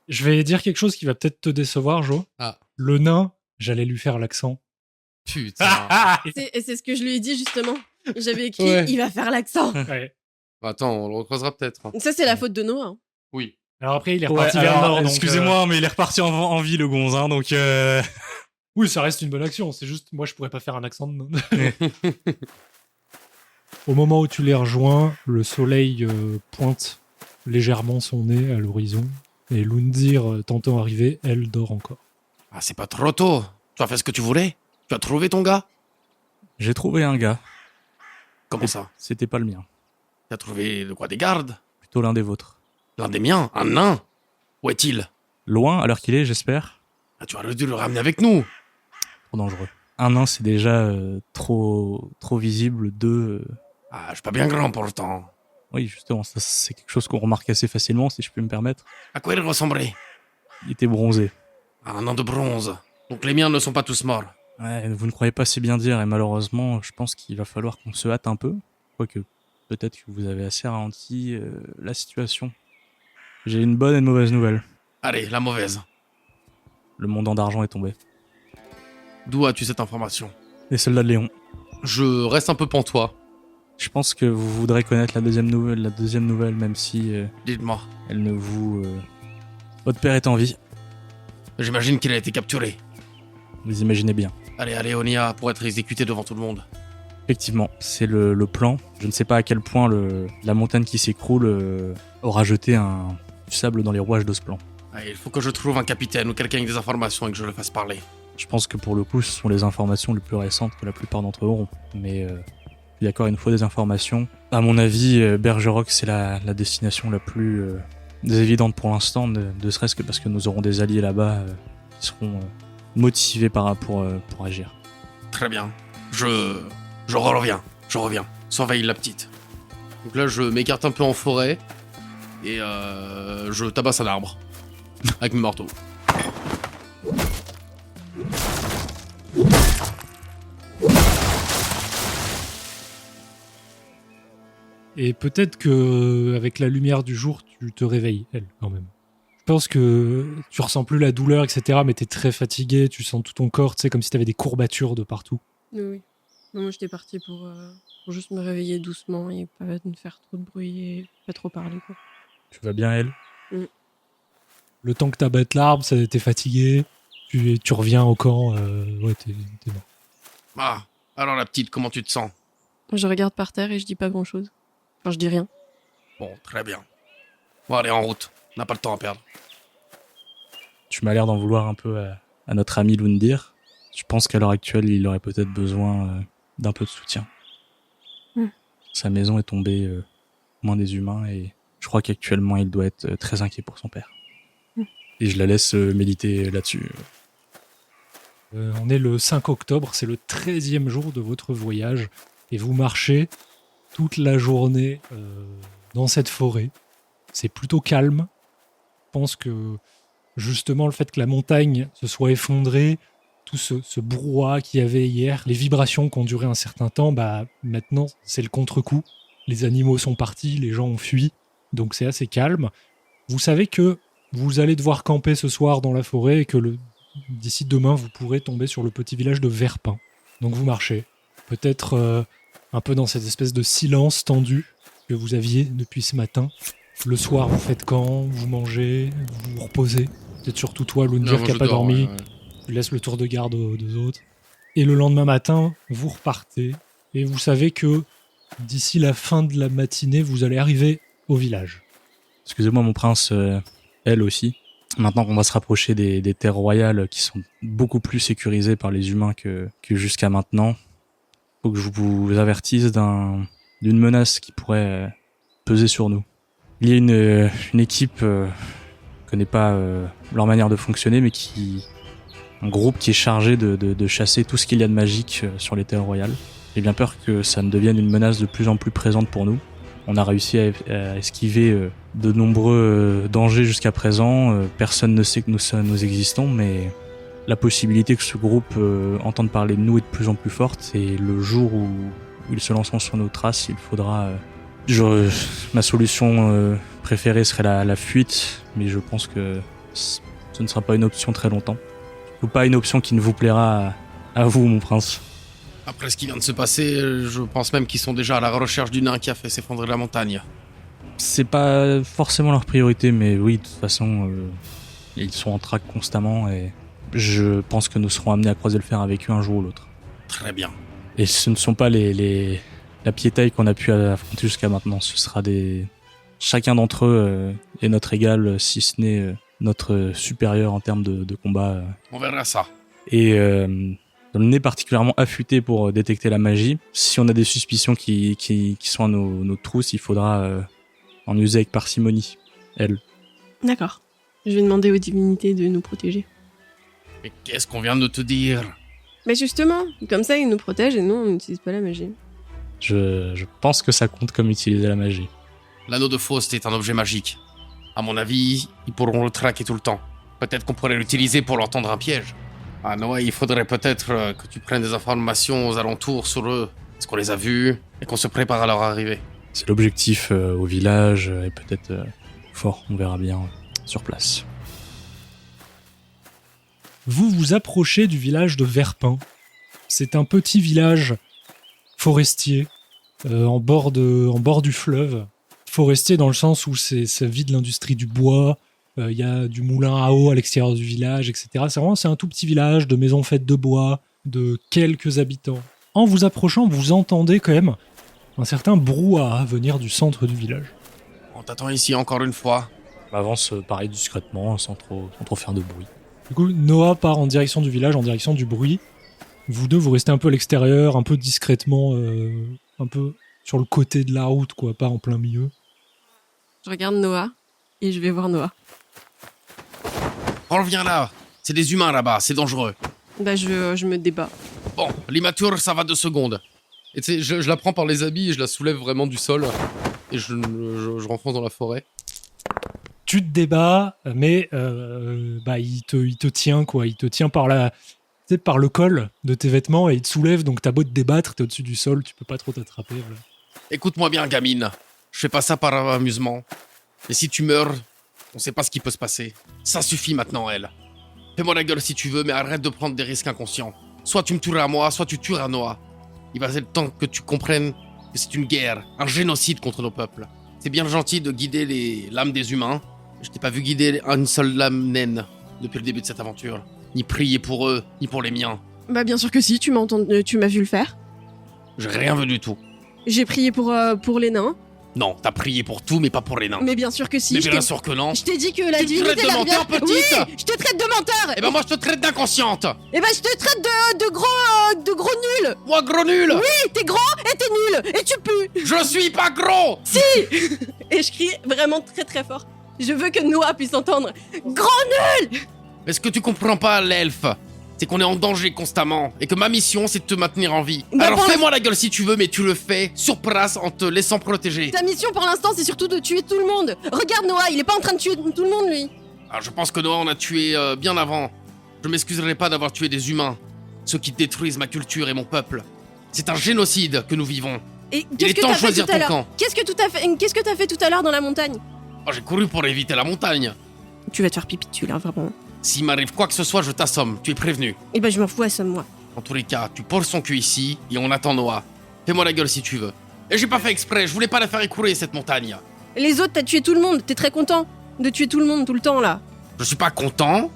Je vais dire quelque chose qui va peut-être te décevoir, Jo. Ah. Le nain, j'allais lui faire l'accent. Putain. C'est ce que je lui ai dit justement. J'avais écrit Ouais. il va faire l'accent. Ouais. Attends, on le recroisera peut-être. hein. Ça, c'est la faute de Noah. hein. Oui. Alors après, il est Ouais, reparti vers le alors, nord. donc, excusez-moi, mais il est reparti en vie le gonzin, donc... Oui, ça reste une bonne action. C'est juste, moi, je pourrais pas faire un accent de nain. Au moment où tu les rejoins, le soleil pointe légèrement son nez à l'horizon. Et Lundir, tentant arriver, elle dort encore. Ah, c'est pas trop tôt. Tu as fait ce que tu voulais? Tu as trouvé ton gars? J'ai trouvé un gars, Comment ça? c'était pas le mien, Tu as trouvé de quoi, des gardes? plutôt l'un des vôtres. L'un des miens? Un nain? Où est-il? Loin, à l'heure qu'il est, j'espère, Ah, tu aurais dû le ramener avec nous. trop dangereux. Un nain, c'est déjà trop visible, deux... Ah, je suis pas bien grand pourtant. Oui, justement, ça, c'est quelque chose qu'on remarque assez facilement, si je peux me permettre. À quoi il ressemblait? Il était bronzé. À un nain de bronze. Donc les miens ne sont pas tous morts. Ouais, vous ne croyez pas si bien dire, et malheureusement, je pense qu'il va falloir qu'on se hâte un peu. Quoique, peut-être que vous avez assez ralenti la situation. J'ai une bonne et une mauvaise nouvelle. Allez, la mauvaise. Le montant d'argent est tombé. D'où as-tu cette information? Les soldats de Léon. Je reste un peu pantois. Je pense que vous voudrez connaître la deuxième nouvelle, même si Dites-moi. elle ne vous... Votre père est en vie, J'imagine qu'il a été capturé. vous imaginez bien. Allez, allez, Onia, pour être exécuté devant tout le monde. Effectivement, c'est le plan. Je ne sais pas à quel point la montagne qui s'écroule aura jeté du sable dans les rouages de ce plan. Ah, il faut que je trouve un capitaine ou quelqu'un avec des informations et que je le fasse parler. Je pense que pour le coup, ce sont les informations les plus récentes que la plupart d'entre eux auront. Mais je suis d'accord, une fois des informations. À mon avis, Bergerac, c'est la destination la plus évidente pour l'instant, ne serait-ce que parce que nous aurons des alliés là-bas qui seront motivés pour agir. Très bien. Je reviens. Surveille la petite. Donc là, je m'écarte un peu en forêt et je tabasse un arbre avec mes marteaux. Et peut-être que avec la lumière du jour, tu te réveilles, elle, quand même. Je pense que tu ressens plus la douleur, etc., mais t'es très fatigué, tu sens tout ton corps, tu sais, comme si t'avais des courbatures de partout. Oui. Non, moi, j'étais partie pour juste me réveiller doucement et pas me faire trop de bruit et pas trop parler, quoi. Tu vas bien, elle? Le temps que t'abattes l'arbre, t'es fatigué, tu reviens au camp, ouais, t'es mort. Ah, alors la petite, comment tu te sens? Je regarde par terre et je dis pas grand-chose. Enfin, je dis rien. Bon, très bien. Bon, allez, en route. On n'a pas le temps à perdre. Tu m'as l'air d'en vouloir un peu à notre ami Lundir. Je pense qu'à l'heure actuelle, il aurait peut-être besoin d'un peu de soutien. Sa maison est tombée moins des humains et je crois qu'actuellement, il doit être très inquiet pour son père. Et je la laisse méditer là-dessus. On est le 5 octobre, c'est le 13e jour de votre voyage, et vous marchez toute la journée dans cette forêt. C'est plutôt calme. Je pense que justement le fait que la montagne se soit effondrée, tout ce brouhaha qu'il y avait hier, les vibrations qui ont duré un certain temps, bah maintenant c'est le contre-coup. Les animaux sont partis, les gens ont fui, donc c'est assez calme. Vous savez que vous allez devoir camper ce soir dans la forêt et que d'ici demain vous pourrez tomber sur le petit village de Verpin. Donc vous marchez, peut-être un peu dans cette espèce de silence tendu que vous aviez depuis ce matin. Le soir, vous faites quand? Vous mangez? Vous vous reposez? Peut-être surtout toi, Lundir, Non, qui n'a je pas dors, dormi. ouais. Tu laisses le tour de garde aux deux autres. Et le lendemain matin, vous repartez. Et vous savez que d'ici la fin de la matinée, vous allez arriver au village. Excusez-moi, mon prince, elle aussi. Maintenant qu'on va se rapprocher des terres royales qui sont beaucoup plus sécurisées par les humains que jusqu'à maintenant, faut que je vous avertisse d'une menace qui pourrait peser sur nous. Il y a une équipe, je connais pas leur manière de fonctionner, mais un groupe qui est chargé de chasser tout ce qu'il y a de magique sur les terres royales. J'ai bien peur que ça ne devienne une menace de plus en plus présente pour nous. On a réussi à esquiver de nombreux dangers jusqu'à présent. Personne ne sait que nous existons, mais la possibilité que ce groupe entende parler de nous est de plus en plus forte. Et le jour où ils se lanceront sur nos traces, il faudra... ma solution préférée serait la fuite, mais je pense que ce ne sera pas une option très longtemps. Ou pas une option qui ne vous plaira à vous, mon prince. Après ce qui vient de se passer, je pense même qu'ils sont déjà à la recherche du nain qui a fait s'effondrer la montagne. C'est pas forcément leur priorité, mais oui, de toute façon, ils sont en traque constamment et je pense que nous serons amenés à croiser le fer avec eux un jour ou l'autre. Très bien. Et ce ne sont pas la piétaille qu'on a pu affronter jusqu'à maintenant. Ce sera chacun d'entre eux est notre égal, si ce n'est notre supérieur en termes de combat. On verra ça. Et le nez particulièrement affûté pour détecter la magie. Si on a des suspicions qui sont à nos trousses, il faudra en user avec parcimonie. Elle. D'accord. Je vais demander aux divinités de nous protéger. Mais qu'est-ce qu'on vient de te dire? Mais justement, comme ça, ils nous protègent et nous, on n'utilise pas la magie. Je pense que ça compte comme utiliser la magie. L'anneau de Faust est un objet magique. À mon avis, ils pourront le traquer tout le temps. Peut-être qu'on pourrait l'utiliser pour leur tendre un piège. Ah non, il faudrait peut-être que tu prennes des informations aux alentours sur eux. Est-ce qu'on les a vus et qu'on se prépare à leur arrivée? C'est l'objectif au village et peut-être fort, on verra bien sur place. Vous vous approchez du village de Verpin. C'est un petit village forestier en bord du fleuve. Forestier dans le sens où ça vit de l'industrie du bois. Il y a du moulin à eau à l'extérieur du village, etc. C'est un tout petit village de maisons faites de bois, de quelques habitants. En vous approchant, vous entendez quand même un certain brouhaha venir du centre du village. On t'attend ici encore une fois. On avance pareil discrètement, sans trop faire de bruit. Du coup, Noah part en direction du village, en direction du bruit. Vous deux, vous restez un peu à l'extérieur, un peu discrètement, un peu sur le côté de la route, quoi, pas en plein milieu. Je regarde Noah et je vais voir Noah. Reviens là. C'est des humains là-bas, c'est dangereux. Bah, je me débat. Bon, l'immature, ça va 2 secondes. Et tu sais, je la prends par les habits et je la soulève vraiment du sol. Et je renfonce dans la forêt. Tu te débats, mais il te tient, quoi. Il te tient par le col de tes vêtements et il te soulève, donc t'as beau te débattre, t'es au-dessus du sol, tu peux pas trop t'attraper. Voilà. Écoute-moi bien, gamine. Je fais pas ça par amusement. Mais si tu meurs, on sait pas ce qui peut se passer. Ça suffit maintenant, elle. Fais-moi la gueule si tu veux, mais arrête de prendre des risques inconscients. Soit tu me tueras à moi, soit tu tueras Noah. Il va être le temps que tu comprennes que c'est une guerre, un génocide contre nos peuples. C'est bien gentil de guider l'âme des humains. Je t'ai pas vu guider une seule âme naine depuis le début de cette aventure. Ni prier pour eux, ni pour les miens. Bah, bien sûr que si, tu m'as vu le faire. J'ai rien vu du tout. J'ai prié pour les nains. Non, t'as prié pour tout, mais pas pour les nains. Mais bien sûr que si. Mais bien sûr que non. Je t'ai dit que la Tu me divinité... traites de menteur, petite. Oui, je te traite de menteur. Eh ben moi je te traite d'inconsciente. Eh ben je te traite de gros nul. Moi gros nul. Oui, t'es grand et t'es nul et tu pues. Je suis pas gros. Si. Et je crie vraiment très très fort. Je veux que Noah puisse entendre. Gros nul. Mais ce que tu comprends pas, l'elfe, c'est qu'on est en danger constamment et que ma mission c'est de te maintenir en vie. Bah, Alors pour fais-moi la gueule si tu veux, mais tu le fais sur place en te laissant protéger. Ta mission pour l'instant c'est surtout de tuer tout le monde. Regarde Noah, il est pas en train de tuer tout le monde lui. Alors je pense que Noah en a tué bien avant. Je m'excuserai pas d'avoir tué des humains, ceux qui détruisent ma culture et mon peuple. C'est un génocide que nous vivons. Et Il est temps de choisir ton camp. Qu'est-ce que t'as fait tout à l'heure dans la montagne? Oh, j'ai couru pour éviter la montagne. Tu vas te faire pipi dessus là, vraiment. S'il m'arrive quoi que ce soit, je t'assomme, tu es prévenu. Eh ben je m'en fous, assomme-moi. En tous les cas, tu poses son cul ici et on attend Noah. Fais-moi la gueule si tu veux. Et j'ai pas fait exprès, je voulais pas la faire écrouler cette montagne. Les autres, t'as tué tout le monde, t'es très content de tuer tout le monde tout le temps là. Je suis pas content,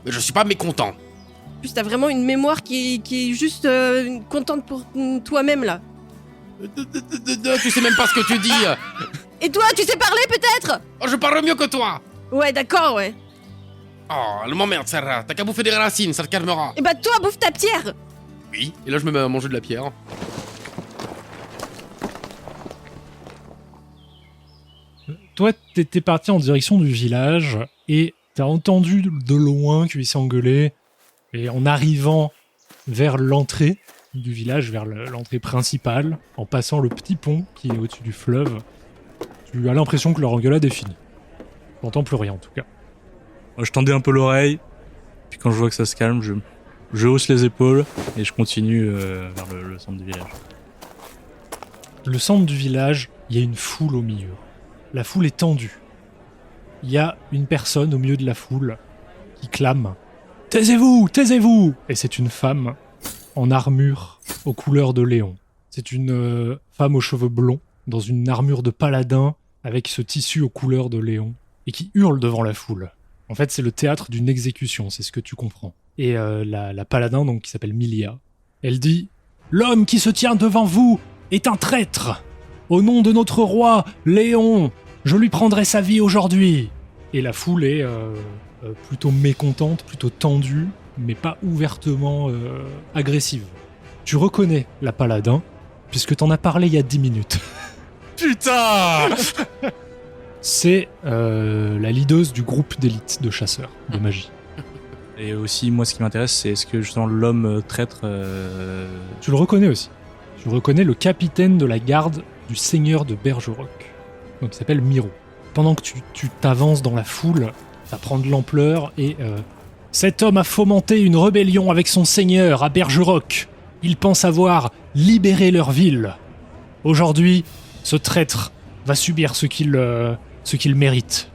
mais je suis pas mécontent. En plus, t'as vraiment une mémoire qui est juste contente pour toi-même là. Tu sais même pas ce que tu dis. Et toi, tu sais parler peut-être? Oh, je parle mieux que toi. Ouais, d'accord, ouais. Oh, elle m'emmerde, Sarah. T'as qu'à bouffer des racines, ça te calmera. Et bah toi, bouffe ta pierre. Oui. Et là, je me mets à manger de la pierre. Toi, t'étais parti en direction du village et t'as entendu de loin qu'ils s'engueulaient. Et en arrivant vers l'entrée du village, vers l'entrée principale, en passant le petit pont qui est au-dessus du fleuve, tu as l'impression que leur engueulade est finie. T'entends plus rien en tout cas. Moi, je tendais un peu l'oreille, puis quand je vois que ça se calme, je hausse les épaules et je continue vers le centre du village. Le centre du village, il y a une foule au milieu. La foule est tendue. Il y a une personne au milieu de la foule qui clame « Taisez-vous, taisez-vous !» Et c'est une femme en armure aux couleurs de Léon. C'est une femme aux cheveux blonds, dans une armure de paladin, avec ce tissu aux couleurs de Léon, et qui hurle devant la foule. En fait, c'est le théâtre d'une exécution, c'est ce que tu comprends. Et la paladin, donc, qui s'appelle Milia, elle dit « L'homme qui se tient devant vous est un traître. Au nom de notre roi, Léon, je lui prendrai sa vie aujourd'hui. » Et la foule est plutôt mécontente, plutôt tendue, mais pas ouvertement agressive. Tu reconnais la paladin, puisque t'en as parlé il y a 10 minutes. Putain! C'est la leaduse du groupe d'élite de chasseurs de magie. Et aussi, moi, ce qui m'intéresse, c'est est-ce que justement l'homme traître... Tu le reconnais aussi. Tu reconnais le capitaine de la garde du seigneur de Bergerac. Donc il s'appelle Miro. Pendant que tu t'avances dans la foule, ça prend de l'ampleur et... Cet homme a fomenté une rébellion avec son seigneur à Bergerac. Il pense avoir libéré leur ville. Aujourd'hui, ce traître va subir ce qu'il mérite.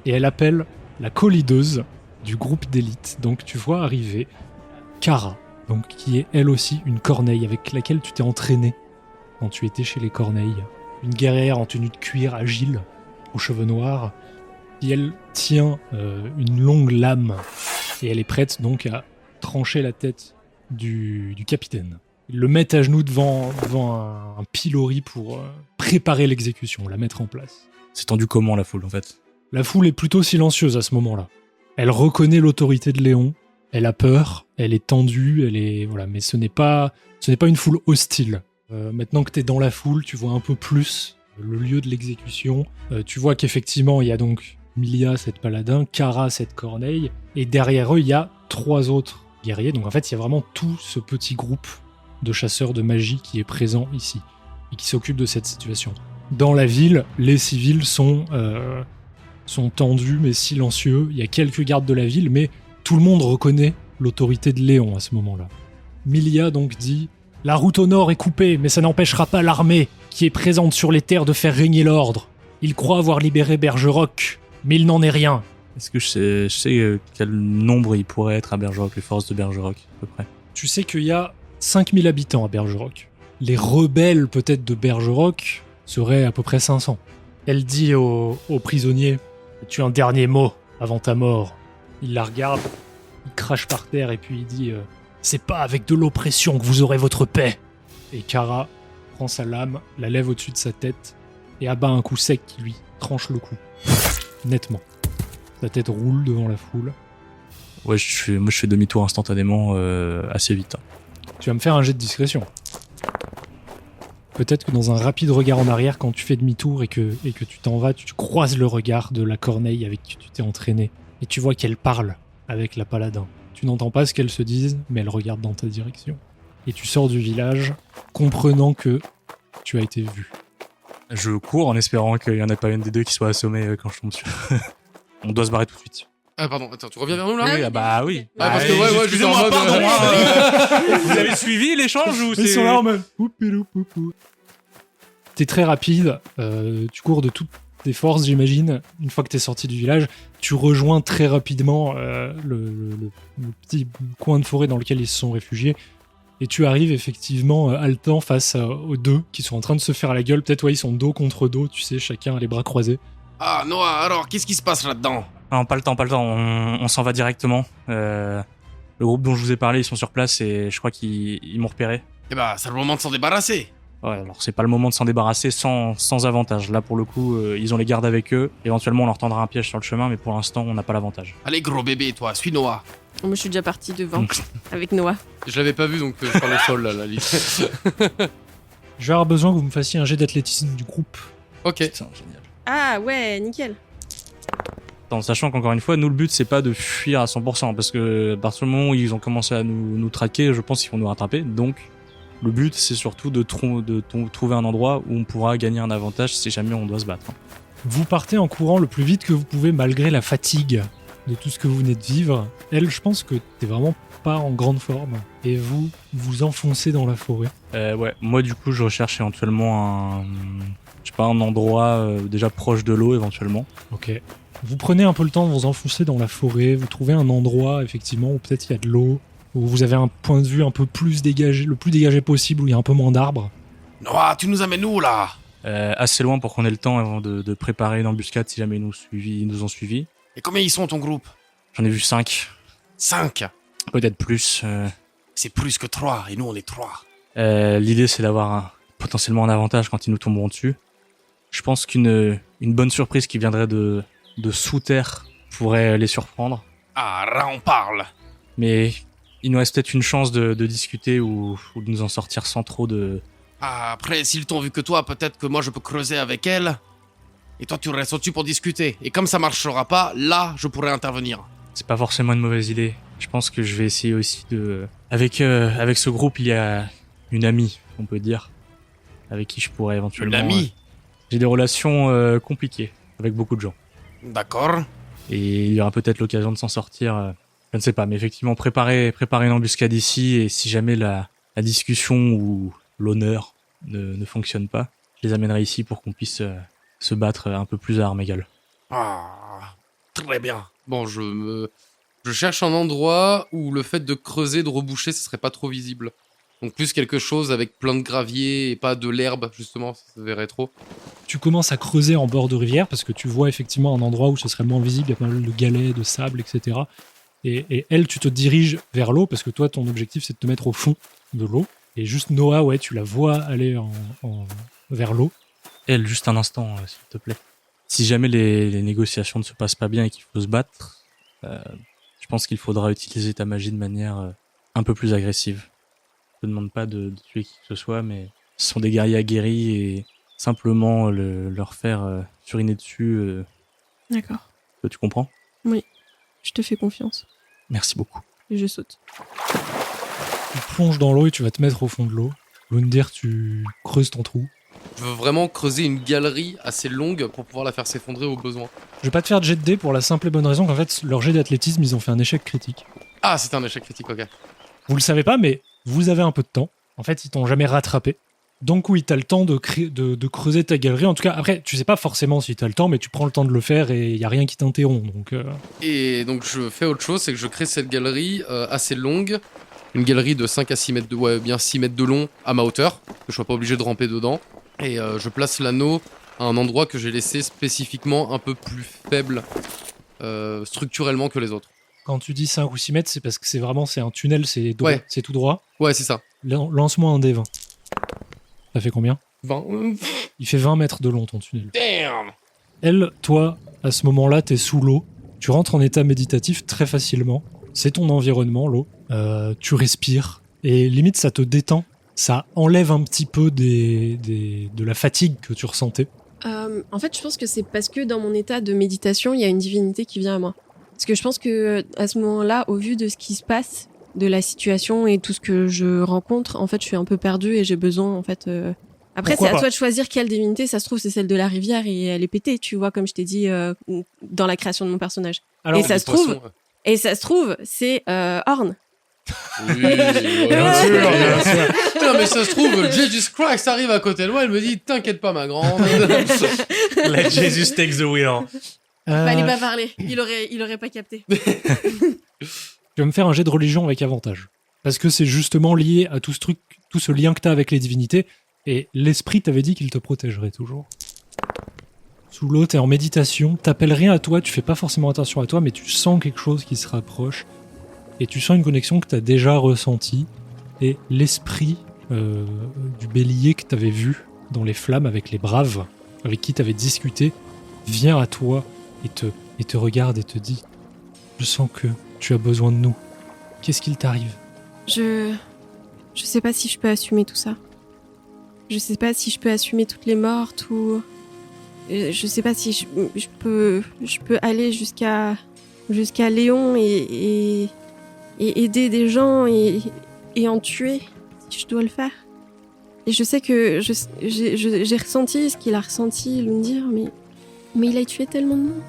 Et elle appelle la co-leadeuse du groupe d'élite. Donc tu vois arriver Kara, donc qui est elle aussi une corneille avec laquelle tu t'es entraîné quand tu étais chez les corneilles. Une guerrière en tenue de cuir agile, aux cheveux noirs, qui elle tient une longue lame et elle est prête donc à trancher la tête du capitaine. Ils le mettent à genoux devant un pilori pour préparer l'exécution, la mettre en place. C'est tendu comment, la foule, en fait? La foule est plutôt silencieuse à ce moment-là. Elle reconnaît l'autorité de Léon, elle a peur, elle est tendue, mais ce n'est pas une foule hostile. Maintenant que t'es dans la foule, tu vois un peu plus le lieu de l'exécution. Tu vois qu'effectivement, il y a donc Milia, cette paladin, Kara, cette corneille, et derrière eux, il y a 3 autres guerriers. Donc en fait, il y a vraiment tout ce petit groupe de chasseurs de magie qui est présent ici, et qui s'occupe de cette situation. Dans la ville, les civils sont tendus mais silencieux. Il y a quelques gardes de la ville, mais tout le monde reconnaît l'autorité de Léon à ce moment-là. Milia donc dit « La route au nord est coupée, mais ça n'empêchera pas l'armée qui est présente sur les terres de faire régner l'ordre. Il croit avoir libéré Bergerac, mais il n'en est rien. » Est-ce que je sais quel nombre il pourrait être à Bergerac, les forces de Bergerac, à peu près? Tu sais qu'il y a 5000 habitants à Bergerac. Les rebelles peut-être de Bergerac seraient à peu près 500. Elle dit au prisonnier « Tu as un dernier mot avant ta mort. » Il la regarde, il crache par terre et puis il dit « C'est pas avec de l'oppression que vous aurez votre paix. » Et Kara prend sa lame, la lève au-dessus de sa tête et abat un coup sec qui lui tranche le cou. Nettement. Sa tête roule devant la foule. Ouais, je fais demi-tour instantanément, assez vite. Tu vas me faire un jet de discrétion. Peut-être que dans un rapide regard en arrière, quand tu fais demi-tour et que tu t'en vas, tu croises le regard de la corneille avec qui tu t'es entraîné. Et tu vois qu'elle parle avec la paladin. Tu n'entends pas ce qu'elles se disent, mais elle regarde dans ta direction. Et tu sors du village, comprenant que tu as été vu. Je cours en espérant qu'il n'y en ait pas une des deux qui soit assommée quand je tombe dessus. On doit se barrer tout de suite. Ah, pardon, attends, tu reviens vers nous là? Oui, bah oui. Ah, parce que ouais, j'étais en mode. Vous avez suivi l'échange ou c'est... Ils sont là en mode... T'es très rapide, tu cours de toutes tes forces, j'imagine. Une fois que t'es sorti du village, tu rejoins très rapidement le petit coin de forêt dans lequel ils se sont réfugiés. Et tu arrives effectivement haletant face aux deux qui sont en train de se faire la gueule. Peut-être, ouais, ils sont dos contre dos, tu sais, chacun a les bras croisés. Ah, Noah, alors, qu'est-ce qui se passe là-dedans? Non, pas le temps. On s'en va directement. Le groupe dont je vous ai parlé, ils sont sur place et je crois qu'ils m'ont repéré. Eh bah, c'est le moment de s'en débarrasser. Ouais, alors c'est pas le moment de s'en débarrasser sans avantage. Là, pour le coup, ils ont les gardes avec eux. Éventuellement, on leur tendra un piège sur le chemin, mais pour l'instant, on n'a pas l'avantage. Allez, gros bébé, toi, suis Noah. Moi, je suis déjà partie devant avec Noah. Je l'avais pas vu, donc je parle au sol, là, la liste. Je vais avoir besoin que vous me fassiez un jet d'athlétisme du groupe. Ok. Putain, génial. Ah ouais, nickel. En sachant qu'encore une fois, nous, le but, c'est pas de fuir à 100%, parce que à partir du moment où ils ont commencé à nous traquer, je pense qu'ils vont nous rattraper. Donc, le but, c'est surtout de trouver un endroit où on pourra gagner un avantage si jamais on doit se battre. Vous partez en courant le plus vite que vous pouvez malgré la fatigue de tout ce que vous venez de vivre. Elle, je pense que t'es vraiment pas en grande forme. Et vous vous enfoncez dans la forêt. Ouais, moi, du coup, je recherche éventuellement un endroit déjà proche de l'eau, éventuellement. Ok. Vous prenez un peu le temps de vous enfoncer dans la forêt, vous trouvez un endroit effectivement où peut-être il y a de l'eau, où vous avez un point de vue un peu plus dégagé, le plus dégagé possible, où il y a un peu moins d'arbres. Noah, tu nous amènes où, là? Assez loin pour qu'on ait le temps avant de préparer une embuscade si jamais ils nous ont suivis. Et combien ils sont, ton groupe? J'en ai vu 5, 5. peut-être plus. C'est plus que 3, et nous, on est 3. L'idée, c'est d'avoir potentiellement un avantage quand ils nous tomberont dessus. Je pense qu'une bonne surprise qui viendrait de sous terre pourrait les surprendre. Ah, là, on parle. Mais il nous reste peut-être une chance de discuter ou de nous en sortir sans trop de... Ah, après, s'ils t'ont vu que toi, peut-être que moi, je peux creuser avec elle. Et toi, tu restes au-dessus pour discuter. Et comme ça marchera pas, là, je pourrais intervenir. C'est pas forcément une mauvaise idée. Je pense que je vais essayer aussi de... Avec ce groupe, il y a une amie, on peut dire, avec qui je pourrais éventuellement... Une amie? J'ai des relations compliquées avec beaucoup de gens. D'accord. Et il y aura peut-être l'occasion de s'en sortir. Je ne sais pas, mais effectivement, préparer une embuscade ici, et si jamais la discussion ou l'honneur ne fonctionne pas, je les amènerai ici pour qu'on puisse se battre un peu plus à armes égales. Ah, très bien. Bon, je cherche un endroit où le fait de creuser, de reboucher, ce serait pas trop visible. Donc plus quelque chose avec plein de gravier et pas de l'herbe, justement, ça se verrait trop. Tu commences à creuser en bord de rivière parce que tu vois effectivement un endroit où ce serait moins visible, il y a pas mal de galets, de sable, etc. Et elle, tu te diriges vers l'eau parce que toi, ton objectif, c'est de te mettre au fond de l'eau. Et juste Noah, ouais, tu la vois aller vers l'eau. Elle, juste un instant, s'il te plaît. Si jamais les négociations ne se passent pas bien et qu'il faut se battre, je pense qu'il faudra utiliser ta magie de manière un peu plus agressive. Je ne demande pas de tuer qui que ce soit, mais ce sont des guerriers aguerris et simplement leur faire suriner dessus. D'accord. Tu comprends? Je te fais confiance. Merci beaucoup. Et je saute. Tu plonges dans l'eau et tu vas te mettre au fond de l'eau. Lundir, tu creuses ton trou. Je veux vraiment creuser une galerie assez longue pour pouvoir la faire s'effondrer au besoin. Je vais pas te faire de jet de dés pour la simple et bonne raison qu'en fait, leur jet d'athlétisme, ils ont fait un échec critique. Ah, c'était un échec critique, ok. Vous le savez pas, mais vous avez un peu de temps. En fait, ils t'ont jamais rattrapé. Donc oui, t'as le temps de creuser ta galerie. En tout cas, après, tu sais pas forcément si t'as le temps, mais tu prends le temps de le faire et y a rien qui t'interrompt. Donc, Et donc je fais autre chose, c'est que je crée cette galerie assez longue. Une galerie de 5 à 6 mètres de... Ouais, bien 6 mètres de long à ma hauteur, que je sois pas obligé de ramper dedans. Et je place l'anneau à un endroit que j'ai laissé spécifiquement un peu plus faible structurellement que les autres. Quand tu dis 5 ou 6 mètres, c'est parce que c'est un tunnel, c'est Ouais. c'est tout droit. Ouais, c'est ça. Lance-moi un dé 20. Ça fait combien? 20. Il fait 20 mètres de long ton tunnel. Damn! Elle, toi, à ce moment-là, t'es sous l'eau. Tu rentres en état méditatif très facilement. C'est ton environnement, l'eau. Tu respires. Et limite, ça te détend. Ça enlève un petit peu de la fatigue que tu ressentais. En fait, je pense que c'est parce que dans mon état de méditation, il y a une divinité qui vient à moi. Parce que je pense que à ce moment-là, au vu de ce qui se passe, de la situation et tout ce que je rencontre, en fait, je suis un peu perdue et j'ai besoin, en fait. Après, Pourquoi c'est à pas toi de choisir quelle divinité. Ça se trouve, c'est celle de la rivière et elle est pétée, tu vois, comme je t'ai dit dans la création de mon personnage. Alors, Et ça se trouve, c'est Horn. Oui, bien sûr. Non, mais ça se trouve, Jesus Christ arrive à côté de moi, elle me dit t'inquiète pas, ma grande. Let Jesus take the wheel. Fallait pas parler. Il aurait pas capté. Tu vas me faire un jet de religion avec avantage. Parce que c'est justement lié à tout ce truc, tout ce lien que t'as avec les divinités. Et l'esprit t'avait dit qu'il te protégerait toujours. Sous l'eau, t'es en méditation, t'appelles rien à toi, tu fais pas forcément attention à toi, mais tu sens quelque chose qui se rapproche. Et tu sens une connexion que t'as déjà ressentie. Et l'esprit du bélier que t'avais vu dans les flammes avec les braves, avec qui t'avais discuté, vient à toi et te regarde et te dit « Je sens que tu as besoin de nous. Qu'est-ce qu'il t'arrive ?» Je sais pas si je peux assumer tout ça. Je sais pas si je peux assumer toutes les mortes ou... Je sais pas si je peux aller jusqu'à Léon et aider des gens et en tuer si je dois le faire. Et je sais que j'ai ressenti ce qu'il a ressenti, Lundir, mais il a tué tellement de monde.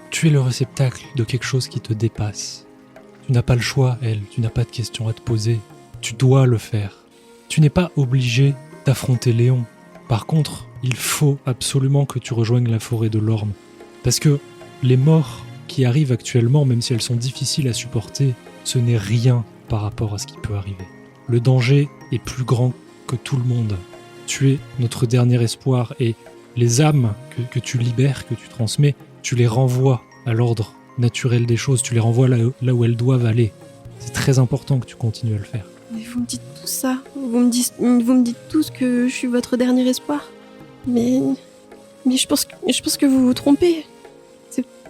Tu es le réceptacle de quelque chose qui te dépasse. Tu n'as pas le choix, elle. Tu n'as pas de questions à te poser. Tu dois le faire. Tu n'es pas obligé d'affronter Léon. Par contre, il faut absolument que tu rejoignes la forêt de l'Orme. Parce que les morts qui arrivent actuellement, même si elles sont difficiles à supporter, ce n'est rien par rapport à ce qui peut arriver. Le danger est plus grand que tout le monde. Tu es notre dernier espoir et les âmes que tu libères, que tu transmets, tu les renvoies à l'ordre naturel des choses, tu les renvoies là où elles doivent aller. C'est très important que tu continues à le faire. Mais vous me dites tout ça, vous me dites tous que je suis votre dernier espoir. Mais je pense que vous vous trompez.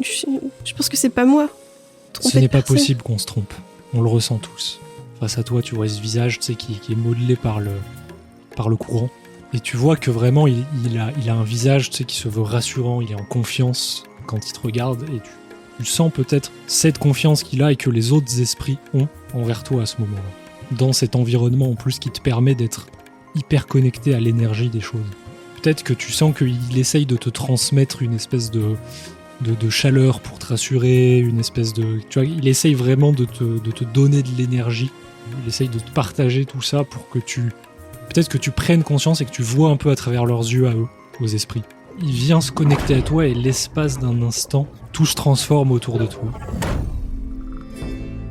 Je pense que c'est pas moi. Ce n'est pas possible qu'on se trompe. On le ressent tous. Face à toi, tu vois ce visage, tu sais, qui est modelé par le courant. Et tu vois que vraiment, il a un visage, tu sais, qui se veut rassurant. Il est en confiance quand il te regarde. Et tu sens peut-être cette confiance qu'il a et que les autres esprits ont envers toi à ce moment-là. Dans cet environnement, en plus, qui te permet d'être hyper connecté à l'énergie des choses. Peut-être que tu sens qu'il essaye de te transmettre une espèce de chaleur pour te rassurer, une espèce de... Tu vois, il essaye vraiment de te donner de l'énergie. Il essaye de te partager tout ça pour que peut-être que tu prennes conscience et que tu vois un peu à travers leurs yeux à eux, aux esprits. Il vient se connecter à toi et l'espace d'un instant, tout se transforme autour de toi.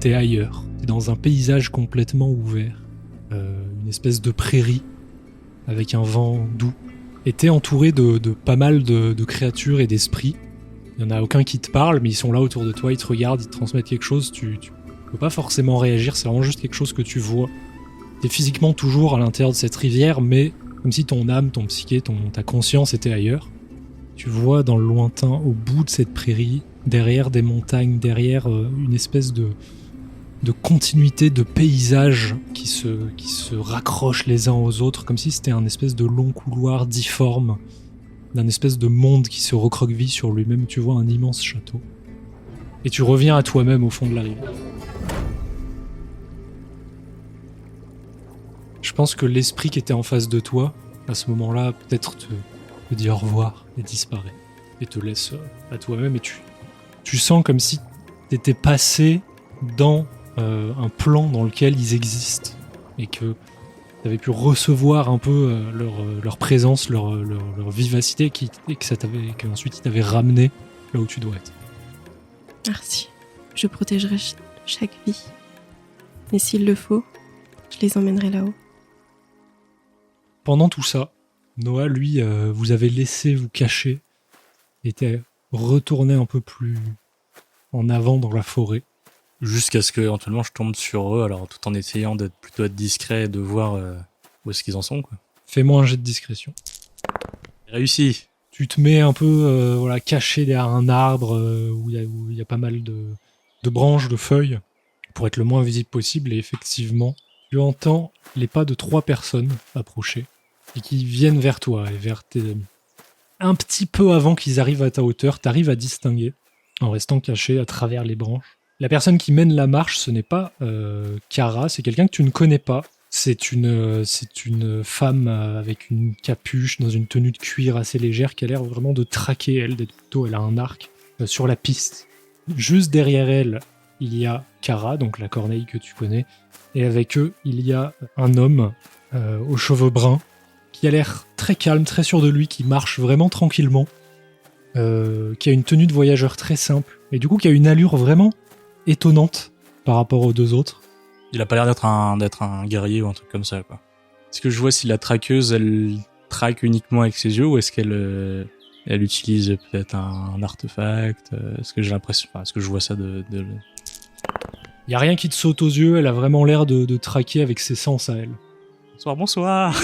T'es ailleurs. T'es dans un paysage complètement ouvert. Une espèce de prairie avec un vent doux. Et t'es entouré de pas mal de créatures et d'esprits. Il n'y en a aucun qui te parle, mais ils sont là autour de toi, ils te regardent, ils te transmettent quelque chose. Tu peux pas forcément réagir, c'est vraiment juste quelque chose que tu vois. T'es physiquement toujours à l'intérieur de cette rivière, mais comme si ton âme, ton psyché, ta conscience était ailleurs. Tu vois dans le lointain, au bout de cette prairie, derrière des montagnes, derrière une espèce de continuité de paysages qui se raccrochent les uns aux autres, comme si c'était un espèce de long couloir difforme, d'un espèce de monde qui se recroqueville sur lui-même. Tu vois un immense château. Et tu reviens à toi-même au fond de la rivière. Je pense que l'esprit qui était en face de toi, à ce moment-là, peut-être te dit au revoir et disparaît. Et te laisse à toi-même. Et tu sens comme si t'étais passé dans un plan dans lequel ils existent. Et que t'avais pu recevoir un peu leur présence, leur vivacité, et qu'ensuite ils t'avaient ramené là où tu dois être. Merci. Je protégerai chaque vie. Et s'il le faut, je les emmènerai là-haut. Pendant tout ça, Noah, lui, vous avez laissé vous cacher, était retourné un peu plus en avant dans la forêt. Jusqu'à ce que éventuellement je tombe sur eux, alors tout en essayant d'être plutôt discret et de voir où est-ce qu'ils en sont, quoi. Fais-moi un jet de discrétion. Réussi. Tu te mets un peu caché derrière un arbre où il y a pas mal de branches, de feuilles, pour être le moins visible possible, et effectivement, tu entends les pas de 3 personnes approcher, et qui viennent vers toi et vers tes amis. Un petit peu avant qu'ils arrivent à ta hauteur, t'arrives à distinguer, en restant caché à travers les branches. La personne qui mène la marche, ce n'est pas Kara, c'est quelqu'un que tu ne connais pas. C'est une femme avec une capuche, dans une tenue de cuir assez légère, qui a l'air vraiment de traquer, elle a un arc sur la piste. Juste derrière elle, il y a Kara, donc la corneille que tu connais, et avec eux, il y a un homme aux cheveux bruns, qui a l'air très calme, très sûr de lui, qui marche vraiment tranquillement, qui a une tenue de voyageur très simple, et du coup qui a une allure vraiment étonnante par rapport aux 2 autres. Il a pas l'air d'être un guerrier ou un truc comme ça, quoi. Est-ce que je vois si la traqueuse, elle traque uniquement avec ses yeux, ou est-ce qu'elle utilise peut-être un artefact? Est-ce que j'ai l'impression, est-ce que je vois ça de... Il y a rien qui te saute aux yeux, elle a vraiment l'air de traquer avec ses sens à elle. Bonsoir.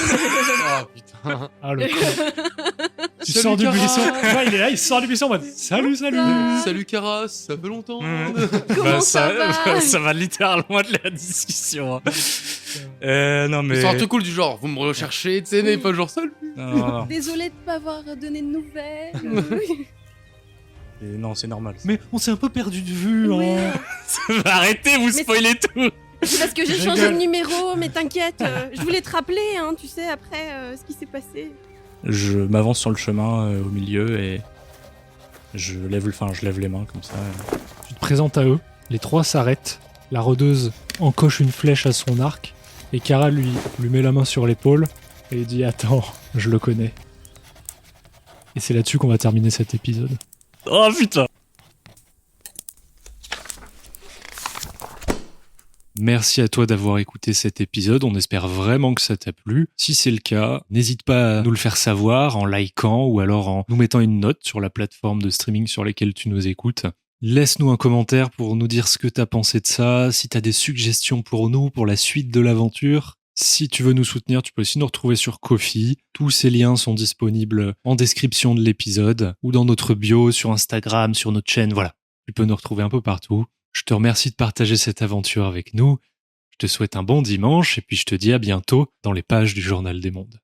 Oh putain. Ah, le con. Tu Salut, sors du Cara. buisson. Ouais, il est là, il sort du buisson en mode salut, salut. Salut Caras, ça fait longtemps. Comment ça va ça va littéralement de la discussion. Non mais. C'est un truc cool du genre, vous me recherchez, tu sais, mais pas genre seul. Non. Désolée de pas avoir donné de nouvelles. Et non, c'est normal. Mais on s'est un peu perdu de vue. Oui. Hein. Arrêtez, vous Mais spoilez tout. C'est parce que j'ai Je changé rigole. de numéro, mais t'inquiète, je voulais te rappeler, hein, tu sais, après ce qui s'est passé. Je m'avance sur le chemin au milieu et je lève les mains comme ça. Tu te présentes à eux. Les trois s'arrêtent. La rôdeuse encoche une flèche à son arc. Et Kara lui met la main sur l'épaule. Et il dit attends, je le connais. Et c'est là-dessus qu'on va terminer cet épisode. Oh putain. Merci à toi d'avoir écouté cet épisode, on espère vraiment que ça t'a plu. Si c'est le cas, n'hésite pas à nous le faire savoir en likant ou alors en nous mettant une note sur la plateforme de streaming sur laquelle tu nous écoutes. Laisse-nous un commentaire pour nous dire ce que t'as pensé de ça, si t'as des suggestions pour nous, pour la suite de l'aventure. Si tu veux nous soutenir, tu peux aussi nous retrouver sur Ko-fi. Tous ces liens sont disponibles en description de l'épisode ou dans notre bio sur Instagram, sur notre chaîne, voilà. Tu peux nous retrouver un peu partout. Je te remercie de partager cette aventure avec nous. Je te souhaite un bon dimanche et puis je te dis à bientôt dans les pages du Journal des Mondes.